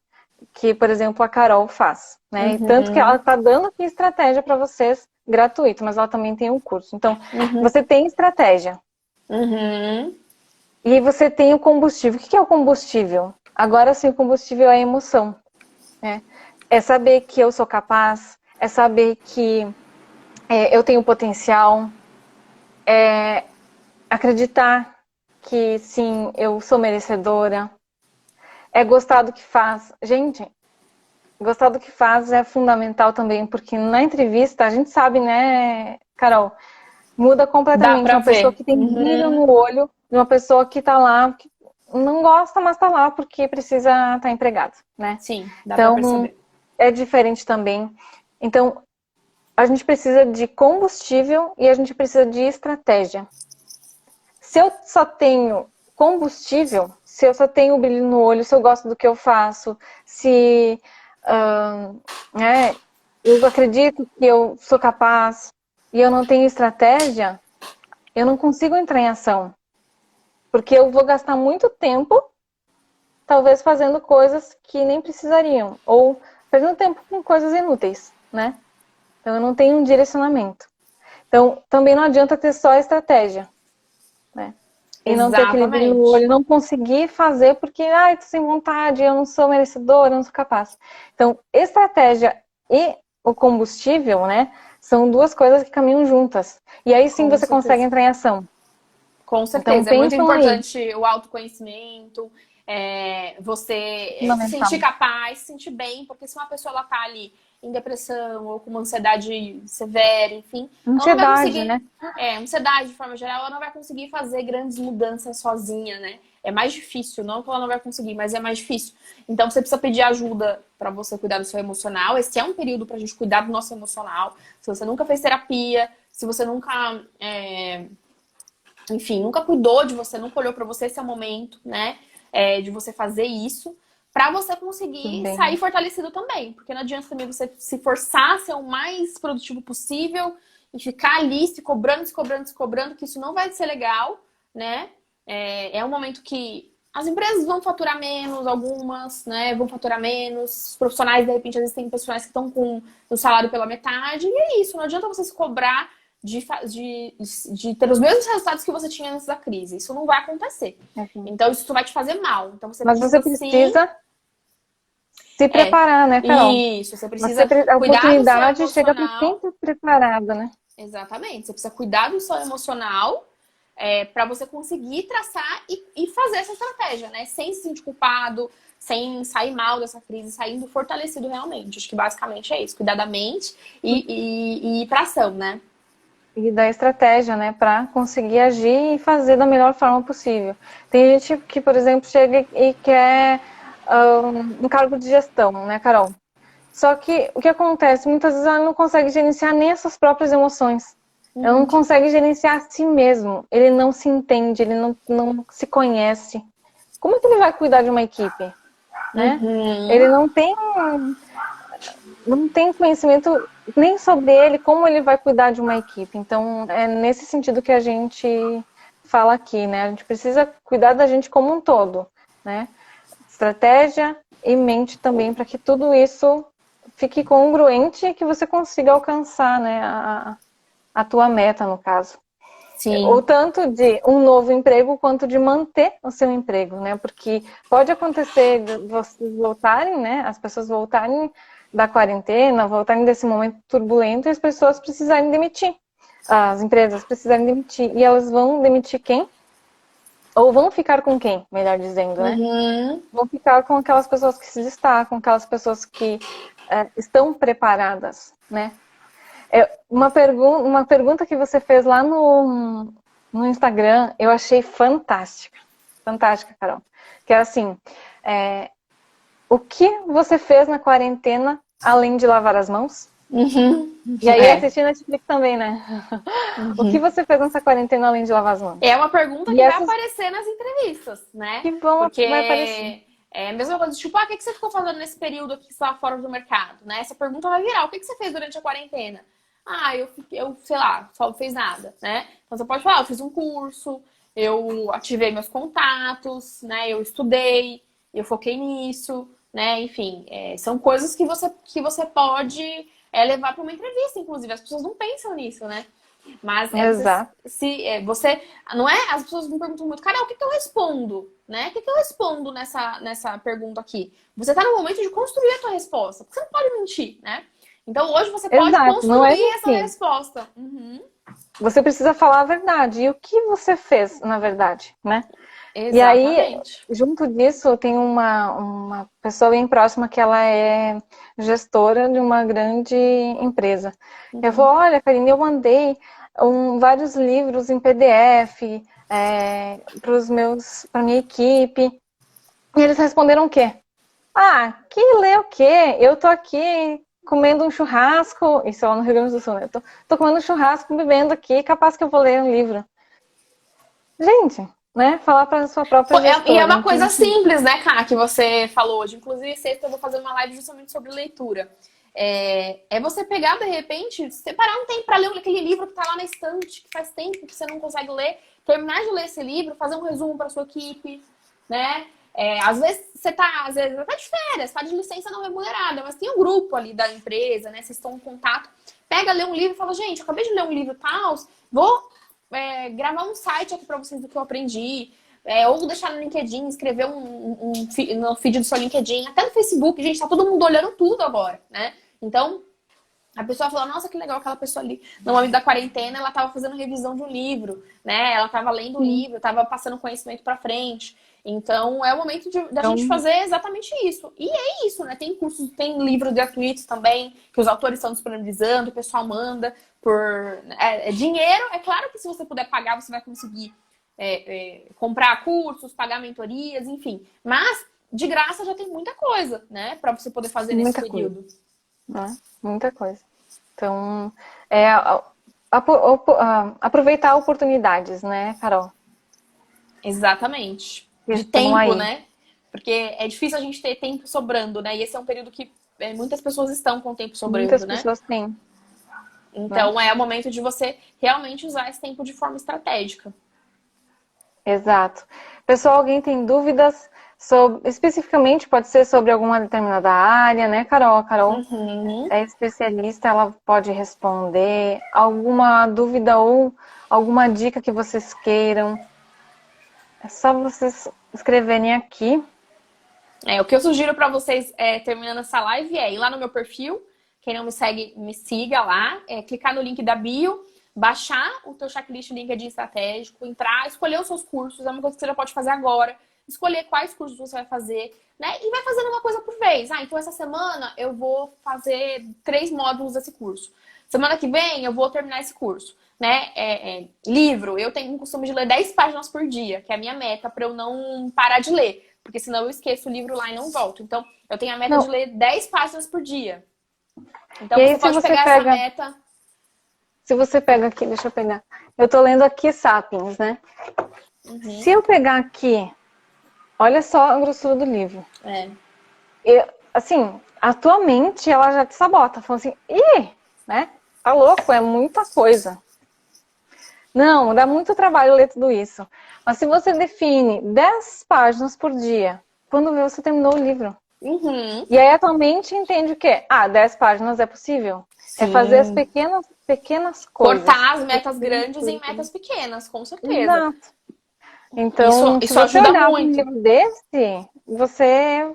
que, por exemplo, a Carol faz. Né? Tanto que ela está dando aqui estratégia para vocês gratuito, mas ela também tem um curso. Então, você tem estratégia. E aí você tem o combustível. O que é o combustível? Agora sim, o combustível é a emoção. Né? É saber que eu sou capaz, é saber que eu tenho potencial, é acreditar que sim, eu sou merecedora, é gostar do que faz. Gente, gostar do que faz é fundamental também, porque na entrevista a gente sabe, né, Carol, muda completamente uma pessoa que tem brilho no olho de uma pessoa que tá lá, que não gosta, mas tá lá porque precisa estar empregado, né? Sim, dá pra perceber. É diferente também. Então, a gente precisa de combustível e a gente precisa de estratégia. Se eu só tenho combustível, se eu só tenho brilho no olho, se eu gosto do que eu faço, se eu acredito que eu sou capaz e eu não tenho estratégia, eu não consigo entrar em ação. Porque eu vou gastar muito tempo, talvez fazendo coisas que nem precisariam. Ou perdendo tempo com coisas inúteis, né? Então eu não tenho um direcionamento. Então também não adianta ter só estratégia, né? E não ter aquele brilho no Exatamente. olho, não conseguir fazer porque, ai, tô sem vontade, eu não sou merecedora, eu não sou capaz. Então, estratégia e o combustível, né, são duas coisas que caminham juntas. E aí sim Com você consegue certeza. entrar em ação. Com Então, certeza. É muito pensam aí, importante o autoconhecimento, você se sentir fundamental. capaz, se sentir bem, porque se uma pessoa ela tá ali em depressão ou com uma ansiedade severa, enfim, ela não vai Ansiedade, conseguir, né? ansiedade de forma geral, ela não vai conseguir fazer grandes mudanças sozinha, né? É mais difícil, não que ela não vai conseguir, mas é mais difícil. Então você precisa pedir ajuda para você cuidar do seu emocional. Esse é um período pra gente cuidar do nosso emocional. Se você nunca fez terapia, se você nunca enfim, nunca cuidou de você, nunca olhou pra você, esse é o momento, né? De você fazer isso, pra você conseguir sair Também. fortalecido também. Porque não adianta também você se forçar a ser o mais produtivo possível e ficar ali se cobrando, se cobrando, se cobrando, que isso não vai ser legal, né? É um momento que as empresas vão faturar menos, algumas, né? Vão faturar menos. Os profissionais, de repente, às vezes tem profissionais que estão com o salário pela metade. E é isso, não adianta você se cobrar de ter os mesmos resultados que você tinha antes da crise. Isso não vai acontecer. Enfim. Então, isso vai te fazer mal. Então, você Mas você precisa sim. precisa se preparar, né, Carol? Isso, você precisa A cuidar do seu oportunidade chega para quem emocional. está preparado, né? Exatamente. Você precisa cuidar do seu emocional para você conseguir traçar e fazer essa estratégia, né? Sem se sentir culpado, sem sair mal dessa crise, saindo fortalecido realmente. Acho que basicamente é isso. Cuidar da mente e ir pra ação, né? E da estratégia, né, para conseguir agir e fazer da melhor forma possível. Tem gente que, por exemplo, chega e quer um cargo de gestão, né, Carol? Só que o que acontece? Muitas vezes ela não consegue gerenciar nem as suas próprias emoções. Ela não consegue gerenciar a si mesmo. Ele não se entende, ele não se conhece. Como é que ele vai cuidar de uma equipe, né? Uhum. Ele não tem conhecimento nem sobre ele, como ele vai cuidar de uma equipe. Então, é nesse sentido que a gente fala aqui, né? A gente precisa cuidar da gente como um todo, né? Estratégia e mente também, para que tudo isso fique congruente e que você consiga alcançar, né, a tua meta, no caso. Ou Sim. tanto de um novo emprego, quanto de manter o seu emprego, né? Porque pode acontecer de vocês voltarem, né? As pessoas voltarem da quarentena, voltarem desse momento turbulento e as pessoas precisarem demitir. As empresas precisarem demitir. E elas vão demitir quem? Ou vão ficar com quem, melhor dizendo, né? Uhum. Vão ficar com aquelas pessoas que se destacam, aquelas pessoas que estão preparadas, né? Uma pergunta que você fez lá no Instagram, eu achei fantástica. Fantástica, Carol. Que é assim, o que você fez na quarentena além de lavar as mãos? Uhum. E aí É. assistir Netflix também, né? O que Uhum. você fez nessa quarentena além de lavar as mãos? É uma pergunta E que vai essas aparecer nas entrevistas, né? que vão Porque vai aparecer. é a mesma coisa, tipo, o que que você ficou fazendo nesse período aqui que você estava fora do mercado, né? Essa pergunta vai virar, o que que você fez durante a quarentena? Ah, eu sei lá, só não fez nada, né? Então você pode falar, eu fiz um curso, eu ativei meus contatos, né? Eu estudei, eu foquei nisso, né? Enfim, são coisas que você pode levar para uma entrevista, inclusive. As pessoas não pensam nisso, né? Mas Exato. você não é? As pessoas me perguntam muito, cara, o que que eu respondo? Né? O que que eu respondo nessa pergunta aqui? Você tá no momento de construir a tua resposta, porque você não pode mentir, né? Então hoje você pode Exato, não é construir essa mentir. resposta. Uhum. Você precisa falar a verdade. E o que você fez, na verdade, né? E aí, Exatamente. junto disso, tem uma pessoa bem próxima que ela é gestora de uma grande empresa. Eu Uhum. falou, olha, Karine, eu mandei vários livros em PDF para minha equipe. E eles responderam o quê? Ah, que lê o quê? Eu tô aqui comendo um churrasco, isso é lá no Rio Grande do Sul, né? Eu tô comendo um churrasco, bebendo aqui, capaz que eu vou ler um livro. Gente, né? Falar para a sua própria E é gestora. uma Então, coisa assim, simples, né, Ká, que você falou hoje. Inclusive, sexta eu vou fazer uma live justamente sobre leitura. É você pegar, de repente, separar um tempo para ler aquele livro que tá lá na estante, que faz tempo que você não consegue ler. terminar de ler esse livro, fazer um resumo para sua equipe, né? Às vezes você tá de férias, tá de licença não remunerada, mas tem um grupo ali da empresa, né? Vocês estão em contato. Pega, lê um livro e fala, gente, eu acabei de ler um livro tal, vou gravar um site aqui para vocês do que eu aprendi. Ou deixar no LinkedIn, escrever no feed do seu LinkedIn, até no Facebook, gente, tá todo mundo olhando tudo agora, né? Então, a pessoa fala, nossa, que legal, aquela pessoa ali, no momento da quarentena, ela tava fazendo revisão de um livro, né? Ela tava lendo um livro, tava passando conhecimento pra frente. Então, é o momento da gente fazer exatamente isso. E é isso, né? Tem cursos, tem livros gratuitos também, que os autores estão disponibilizando, o pessoal manda por dinheiro. É claro que se você puder pagar, você vai conseguir comprar cursos, pagar mentorias, enfim. Mas, de graça, já tem muita coisa, né? Pra você poder fazer nesse período. Muita coisa. Então, aproveitar oportunidades, né, Carol? Exatamente. De tempo, né? Porque é difícil a gente ter tempo sobrando, né? E esse é um período que muitas pessoas estão com tempo sobrando, muitas né? pessoas têm. Então, é o momento de você realmente usar esse tempo de forma estratégica. Exato. Pessoal, alguém tem dúvidas especificamente, pode ser sobre alguma determinada área, né, Carol? A Carol é especialista, ela pode responder. Alguma dúvida ou alguma dica que vocês queiram, é só vocês escreverem aqui. O que eu sugiro para vocês, terminando essa live, ir lá no meu perfil. Quem não me segue, me siga lá. Clicar no link da bio, baixar o teu checklist LinkedIn estratégico, entrar, escolher os seus cursos. É uma coisa que você já pode fazer agora. Escolher quais cursos você vai fazer, né? E vai fazendo uma coisa por vez. Então essa semana eu vou fazer 3 módulos desse curso. Semana que vem eu vou terminar esse curso, né? Livro, eu tenho um costume de ler 10 páginas por dia, que é a minha meta para eu não parar de ler. Porque senão eu esqueço o livro lá e não volto. Então, eu tenho a meta de ler 10 páginas por dia. Então, e aí, você pode pegar essa meta. Se você pega aqui, deixa eu pegar. Eu tô lendo aqui Sapiens, né? Se eu pegar aqui, olha só a grossura do livro. Assim, a tua mente, ela já te sabota. Falando assim, né? Tá louco, é muita coisa. Não, dá muito trabalho ler tudo isso. Mas se você define 10 páginas por dia, quando vê, você terminou o livro. E aí a tua mente entende o quê? 10 páginas é possível. Sim. É fazer as pequenas coisas. Cortar as metas grandes em metas pequenas, com certeza. Exato. Então, isso ajuda muito. Um livro desse, você...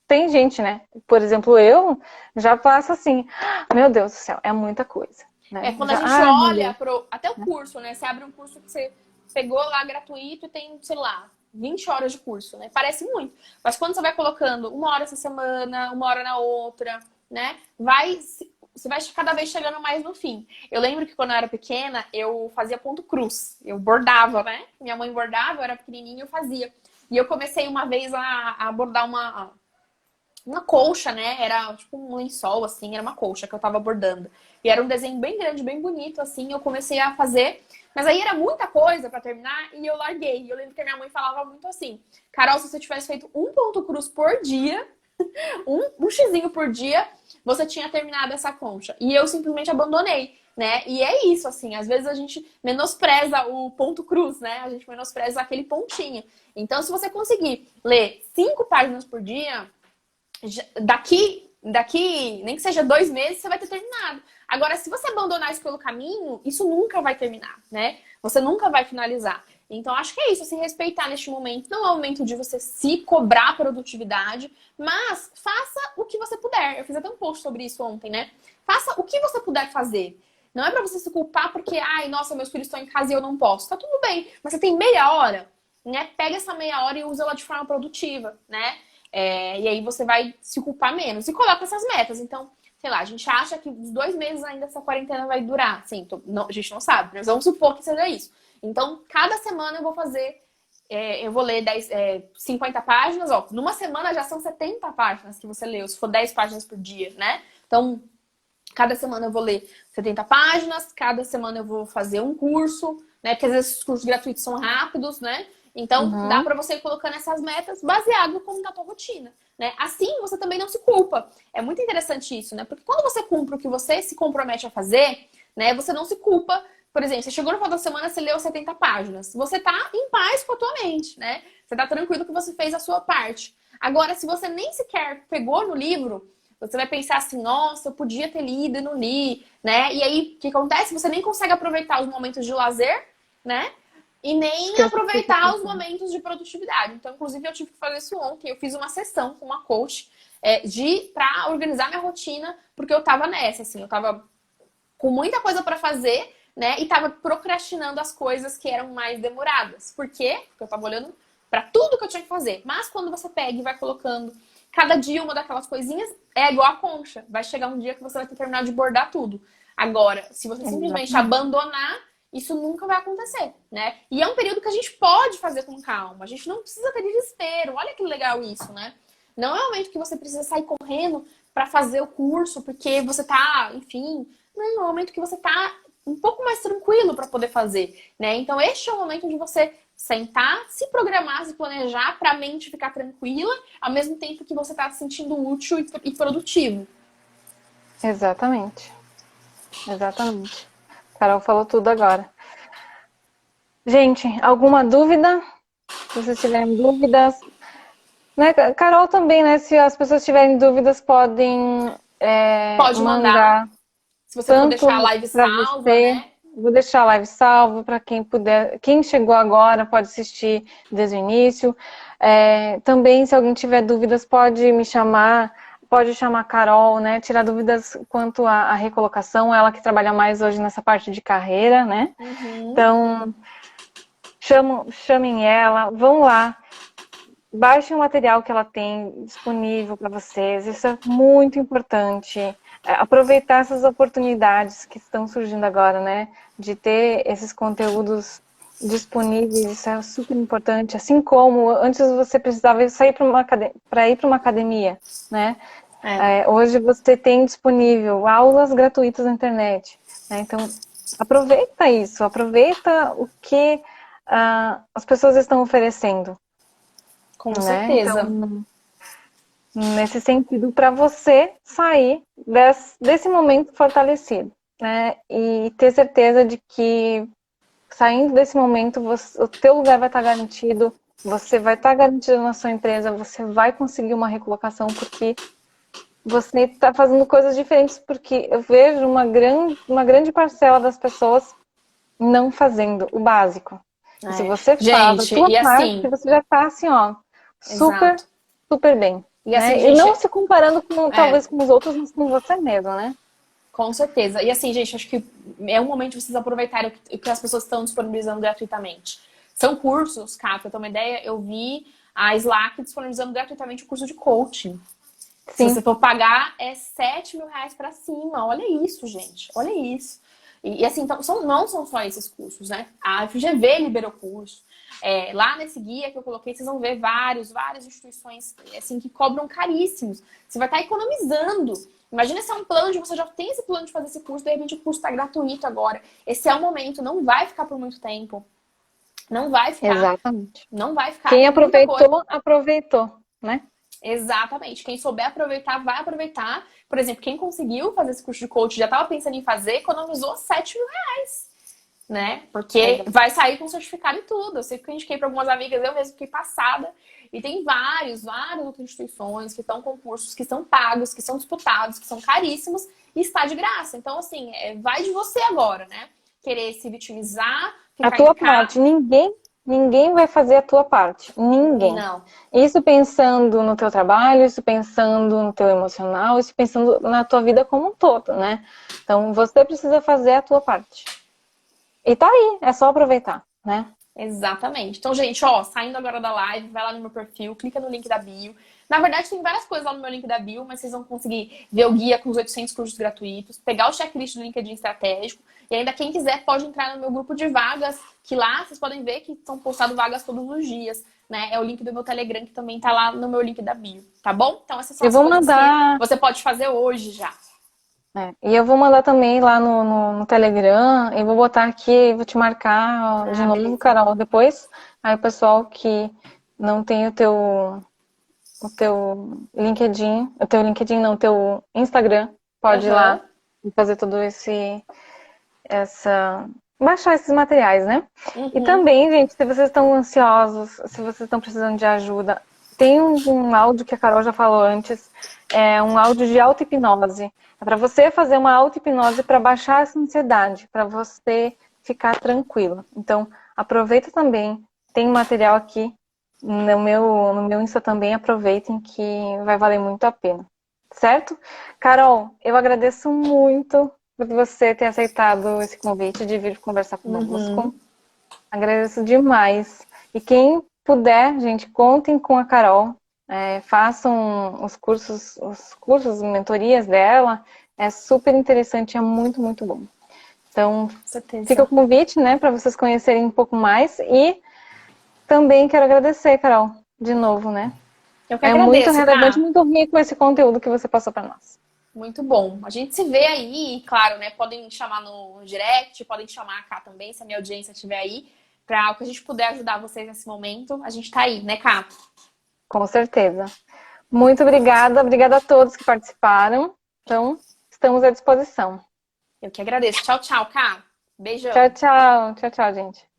Tem gente, né? Por exemplo, eu já passo assim, meu Deus do céu, é muita coisa. Né? Quando a gente olha até o curso, né? Você abre um curso que você pegou lá gratuito e tem, sei lá, 20 horas de curso, né? Parece muito. Mas quando você vai colocando 1 hora essa semana, 1 hora na outra, né? Você vai cada vez chegando mais no fim. Eu lembro que quando eu era pequena, eu fazia ponto cruz. Eu bordava, né? Minha mãe bordava, eu era pequenininha, eu fazia. E eu comecei uma vez a bordar uma colcha, né? Era tipo um lençol, assim, era uma colcha que eu tava bordando. E era um desenho bem grande, bem bonito, assim, eu comecei a fazer. Mas aí era muita coisa pra terminar e eu larguei. E eu lembro que a minha mãe falava muito assim, Carol, se você tivesse feito um ponto cruz por dia, um xizinho por dia, você tinha terminado essa concha. E eu simplesmente abandonei, né? E é isso, assim, às vezes a gente menospreza o ponto cruz, né? A gente menospreza aquele pontinho. Então, se você conseguir ler 5 páginas por dia, daqui, nem que seja 2 meses, você vai ter terminado. Agora, se você abandonar isso pelo caminho, isso nunca vai terminar, né? Você nunca vai finalizar. Então, acho que é isso, se respeitar neste momento. Não é o momento de você se cobrar produtividade, mas faça o que você puder. Eu fiz até um post sobre isso ontem, né? Faça o que você puder fazer. Não é pra você se culpar porque, nossa, meus filhos estão em casa e eu não posso. Tá tudo bem, mas você tem meia hora, né? Pega essa meia hora e usa ela de forma produtiva, né? E aí você vai se culpar menos. E coloca essas metas. Então, sei lá, a gente acha que os 2 meses ainda essa quarentena vai durar. Sim, a gente não sabe, mas vamos supor que seja isso. Então, cada semana eu vou fazer, eu vou ler 50 páginas, numa semana já são 70 páginas que você leu, se for 10 páginas por dia, né? Então, cada semana eu vou ler 70 páginas, cada semana eu vou fazer um curso, né? Porque às vezes os cursos gratuitos são rápidos, né? Então, dá pra você ir colocando essas metas baseado como na tua rotina, né? Assim, você também não se culpa. É muito interessante isso, né? Porque quando você cumpre o que você se compromete a fazer, né? Você não se culpa por exemplo, você chegou no final da semana, você leu 70 páginas. Você tá em paz com a tua mente, né? Você tá tranquilo que você fez a sua parte. Agora, se você nem sequer pegou no livro, você vai pensar assim, nossa, eu podia ter lido e não li, né? E aí, o que acontece? Você nem consegue aproveitar os momentos de lazer, né? E nem aproveitar os momentos de produtividade. Então, inclusive, eu tive que fazer isso ontem. Eu fiz uma sessão com uma coach pra organizar minha rotina, porque eu tava nessa, assim, eu tava com muita coisa para fazer, né? E tava procrastinando as coisas que eram mais demoradas. Por quê? Porque eu tava olhando para tudo que eu tinha que fazer. Mas quando você pega e vai colocando cada dia uma daquelas coisinhas, é igual a concha. Vai chegar um dia que você vai ter que terminar de bordar tudo. Agora, se você simplesmente abandonar, isso nunca vai acontecer, né? E é um período que a gente pode fazer com calma. A gente não precisa ter desespero. Olha que legal isso, né? Não é o momento que você precisa sair correndo para fazer o curso, porque você tá, enfim... Não, é o momento que você tá um pouco mais tranquilo para poder fazer, né? Então, este é o momento de você sentar, se programar, se planejar para a mente ficar tranquila, ao mesmo tempo que você tá se sentindo útil e produtivo. Exatamente. Exatamente. Carol falou tudo agora. Gente, alguma dúvida? Se vocês tiverem dúvidas, né? Carol também, né? Se as pessoas tiverem dúvidas, podem Pode mandar. mandar Se você for tanto deixar a live para salva, você. né? Vou deixar a live salva para quem puder. Quem chegou agora pode assistir desde o início. Também, se alguém tiver dúvidas, pode me chamar. Pode chamar a Carol, né? Tirar dúvidas quanto à recolocação. Ela que trabalha mais hoje nessa parte de carreira, né? Uhum. Então, chamem ela, vão lá. Baixem o material que ela tem disponível para vocês. Isso é muito importante. Aproveitar essas oportunidades que estão surgindo agora, né? De ter esses conteúdos disponíveis, isso é super importante. Assim como antes você precisava sair para ir para uma academia, né? Hoje você tem disponível aulas gratuitas na internet, né? Então, aproveita isso, aproveita o que as pessoas estão oferecendo. Com Né? certeza. Então, nesse sentido, para você sair desse momento fortalecido, né? E ter certeza de que saindo desse momento, o teu lugar vai estar garantido, você vai estar garantido na sua empresa, você vai conseguir uma recolocação, porque você está fazendo coisas diferentes, porque eu vejo uma grande parcela das pessoas não fazendo o básico. E se você faz a Gente, tua e parte, assim... você já está assim, ó, super, Exato. super bem. E assim, Né? E gente... não se comparando talvez com os outros, mas com você mesmo, né? Com certeza. E assim, gente, acho que é um momento de vocês aproveitarem o que as pessoas estão disponibilizando gratuitamente. São cursos, Cá, pra ter uma ideia, eu vi a Slack disponibilizando gratuitamente o curso de coaching. Se Sim. você for pagar, é R$7.000 pra cima. Olha isso, gente. Olha isso. E assim, então, não são só esses cursos, né? A FGV liberou curso. Lá nesse guia que eu coloquei, vocês vão ver várias instituições assim, que cobram caríssimos. Você vai estar economizando. Imagina se é um plano de você já tem esse plano de fazer esse curso, de repente o curso está gratuito agora. Esse é o momento, não vai ficar por muito tempo. Não vai ficar. Exatamente. Não vai ficar. Quem Tem muita coisa. aproveitou, né? Exatamente. Quem souber aproveitar, vai aproveitar. Por exemplo, quem conseguiu fazer esse curso de coach, já estava pensando em fazer, economizou R$7.000. Né? Porque vai sair com certificado e tudo. Eu sei que eu indiquei para algumas amigas, eu mesmo fiquei passada. E tem várias outras instituições que estão com cursos que são pagos, que são disputados, que são caríssimos e está de graça. Então, assim, vai de você agora, né? Querer se vitimizar, ficar a tua em casa. parte, ninguém vai fazer a tua parte. Ninguém. Não. Isso pensando no teu trabalho, isso pensando no teu emocional, isso pensando na tua vida como um todo, né? Então, você precisa fazer a tua parte. E tá aí, é só aproveitar, né? Exatamente. Então, gente, ó, saindo agora da live, vai lá no meu perfil, clica no link da bio. Na verdade, tem várias coisas lá no meu link da bio, mas vocês vão conseguir ver o guia com os 800 cursos gratuitos, pegar o checklist do LinkedIn estratégico, e ainda quem quiser pode entrar no meu grupo de vagas, que lá vocês podem ver que são postadas vagas todos os dias, né? É o link do meu Telegram, que também tá lá no meu link da bio, tá bom? Então, essas são as coisas que você pode fazer hoje já. E eu vou mandar também lá no Telegram, e vou botar aqui, vou te marcar de novo, beleza. Carol, depois. Aí o pessoal que não tem o teu LinkedIn, o teu Instagram, pode ir lá e fazer todo essa baixar esses materiais, né? E Uhum. também, gente, se vocês estão ansiosos, se vocês estão precisando de ajuda, tem um áudio que a Carol já falou antes, é um áudio de auto-hipnose. É para você fazer uma auto-hipnose para baixar essa ansiedade, para você ficar tranquilo. Então, aproveita também, tem material aqui no meu Insta também, aproveitem que vai valer muito a pena. Certo? Carol, eu agradeço muito por você ter aceitado esse convite de vir conversar Uhum. conosco. Agradeço demais. E quem puder, gente, contem com a Carol. Façam os cursos, mentorias dela. É super interessante, é muito, muito bom. Então, Com fica o certeza. convite, né, para vocês conhecerem um pouco mais. E também quero agradecer, Carol, de novo, né? Eu que É muito agradeço, relevante, Cá. muito rico esse conteúdo que você passou para nós. Muito bom. A gente se vê aí, e, claro, né? Podem me chamar no direct, podem chamar cá também, se a minha audiência estiver aí, para o que a gente puder ajudar vocês nesse momento. A gente tá aí, né, Cá? Com certeza. Muito obrigada. Obrigada a todos que participaram. Então, estamos à disposição. Eu que agradeço. Tchau, tchau, Cá. Tchau, Beijão. tchau. Tchau, tchau, gente.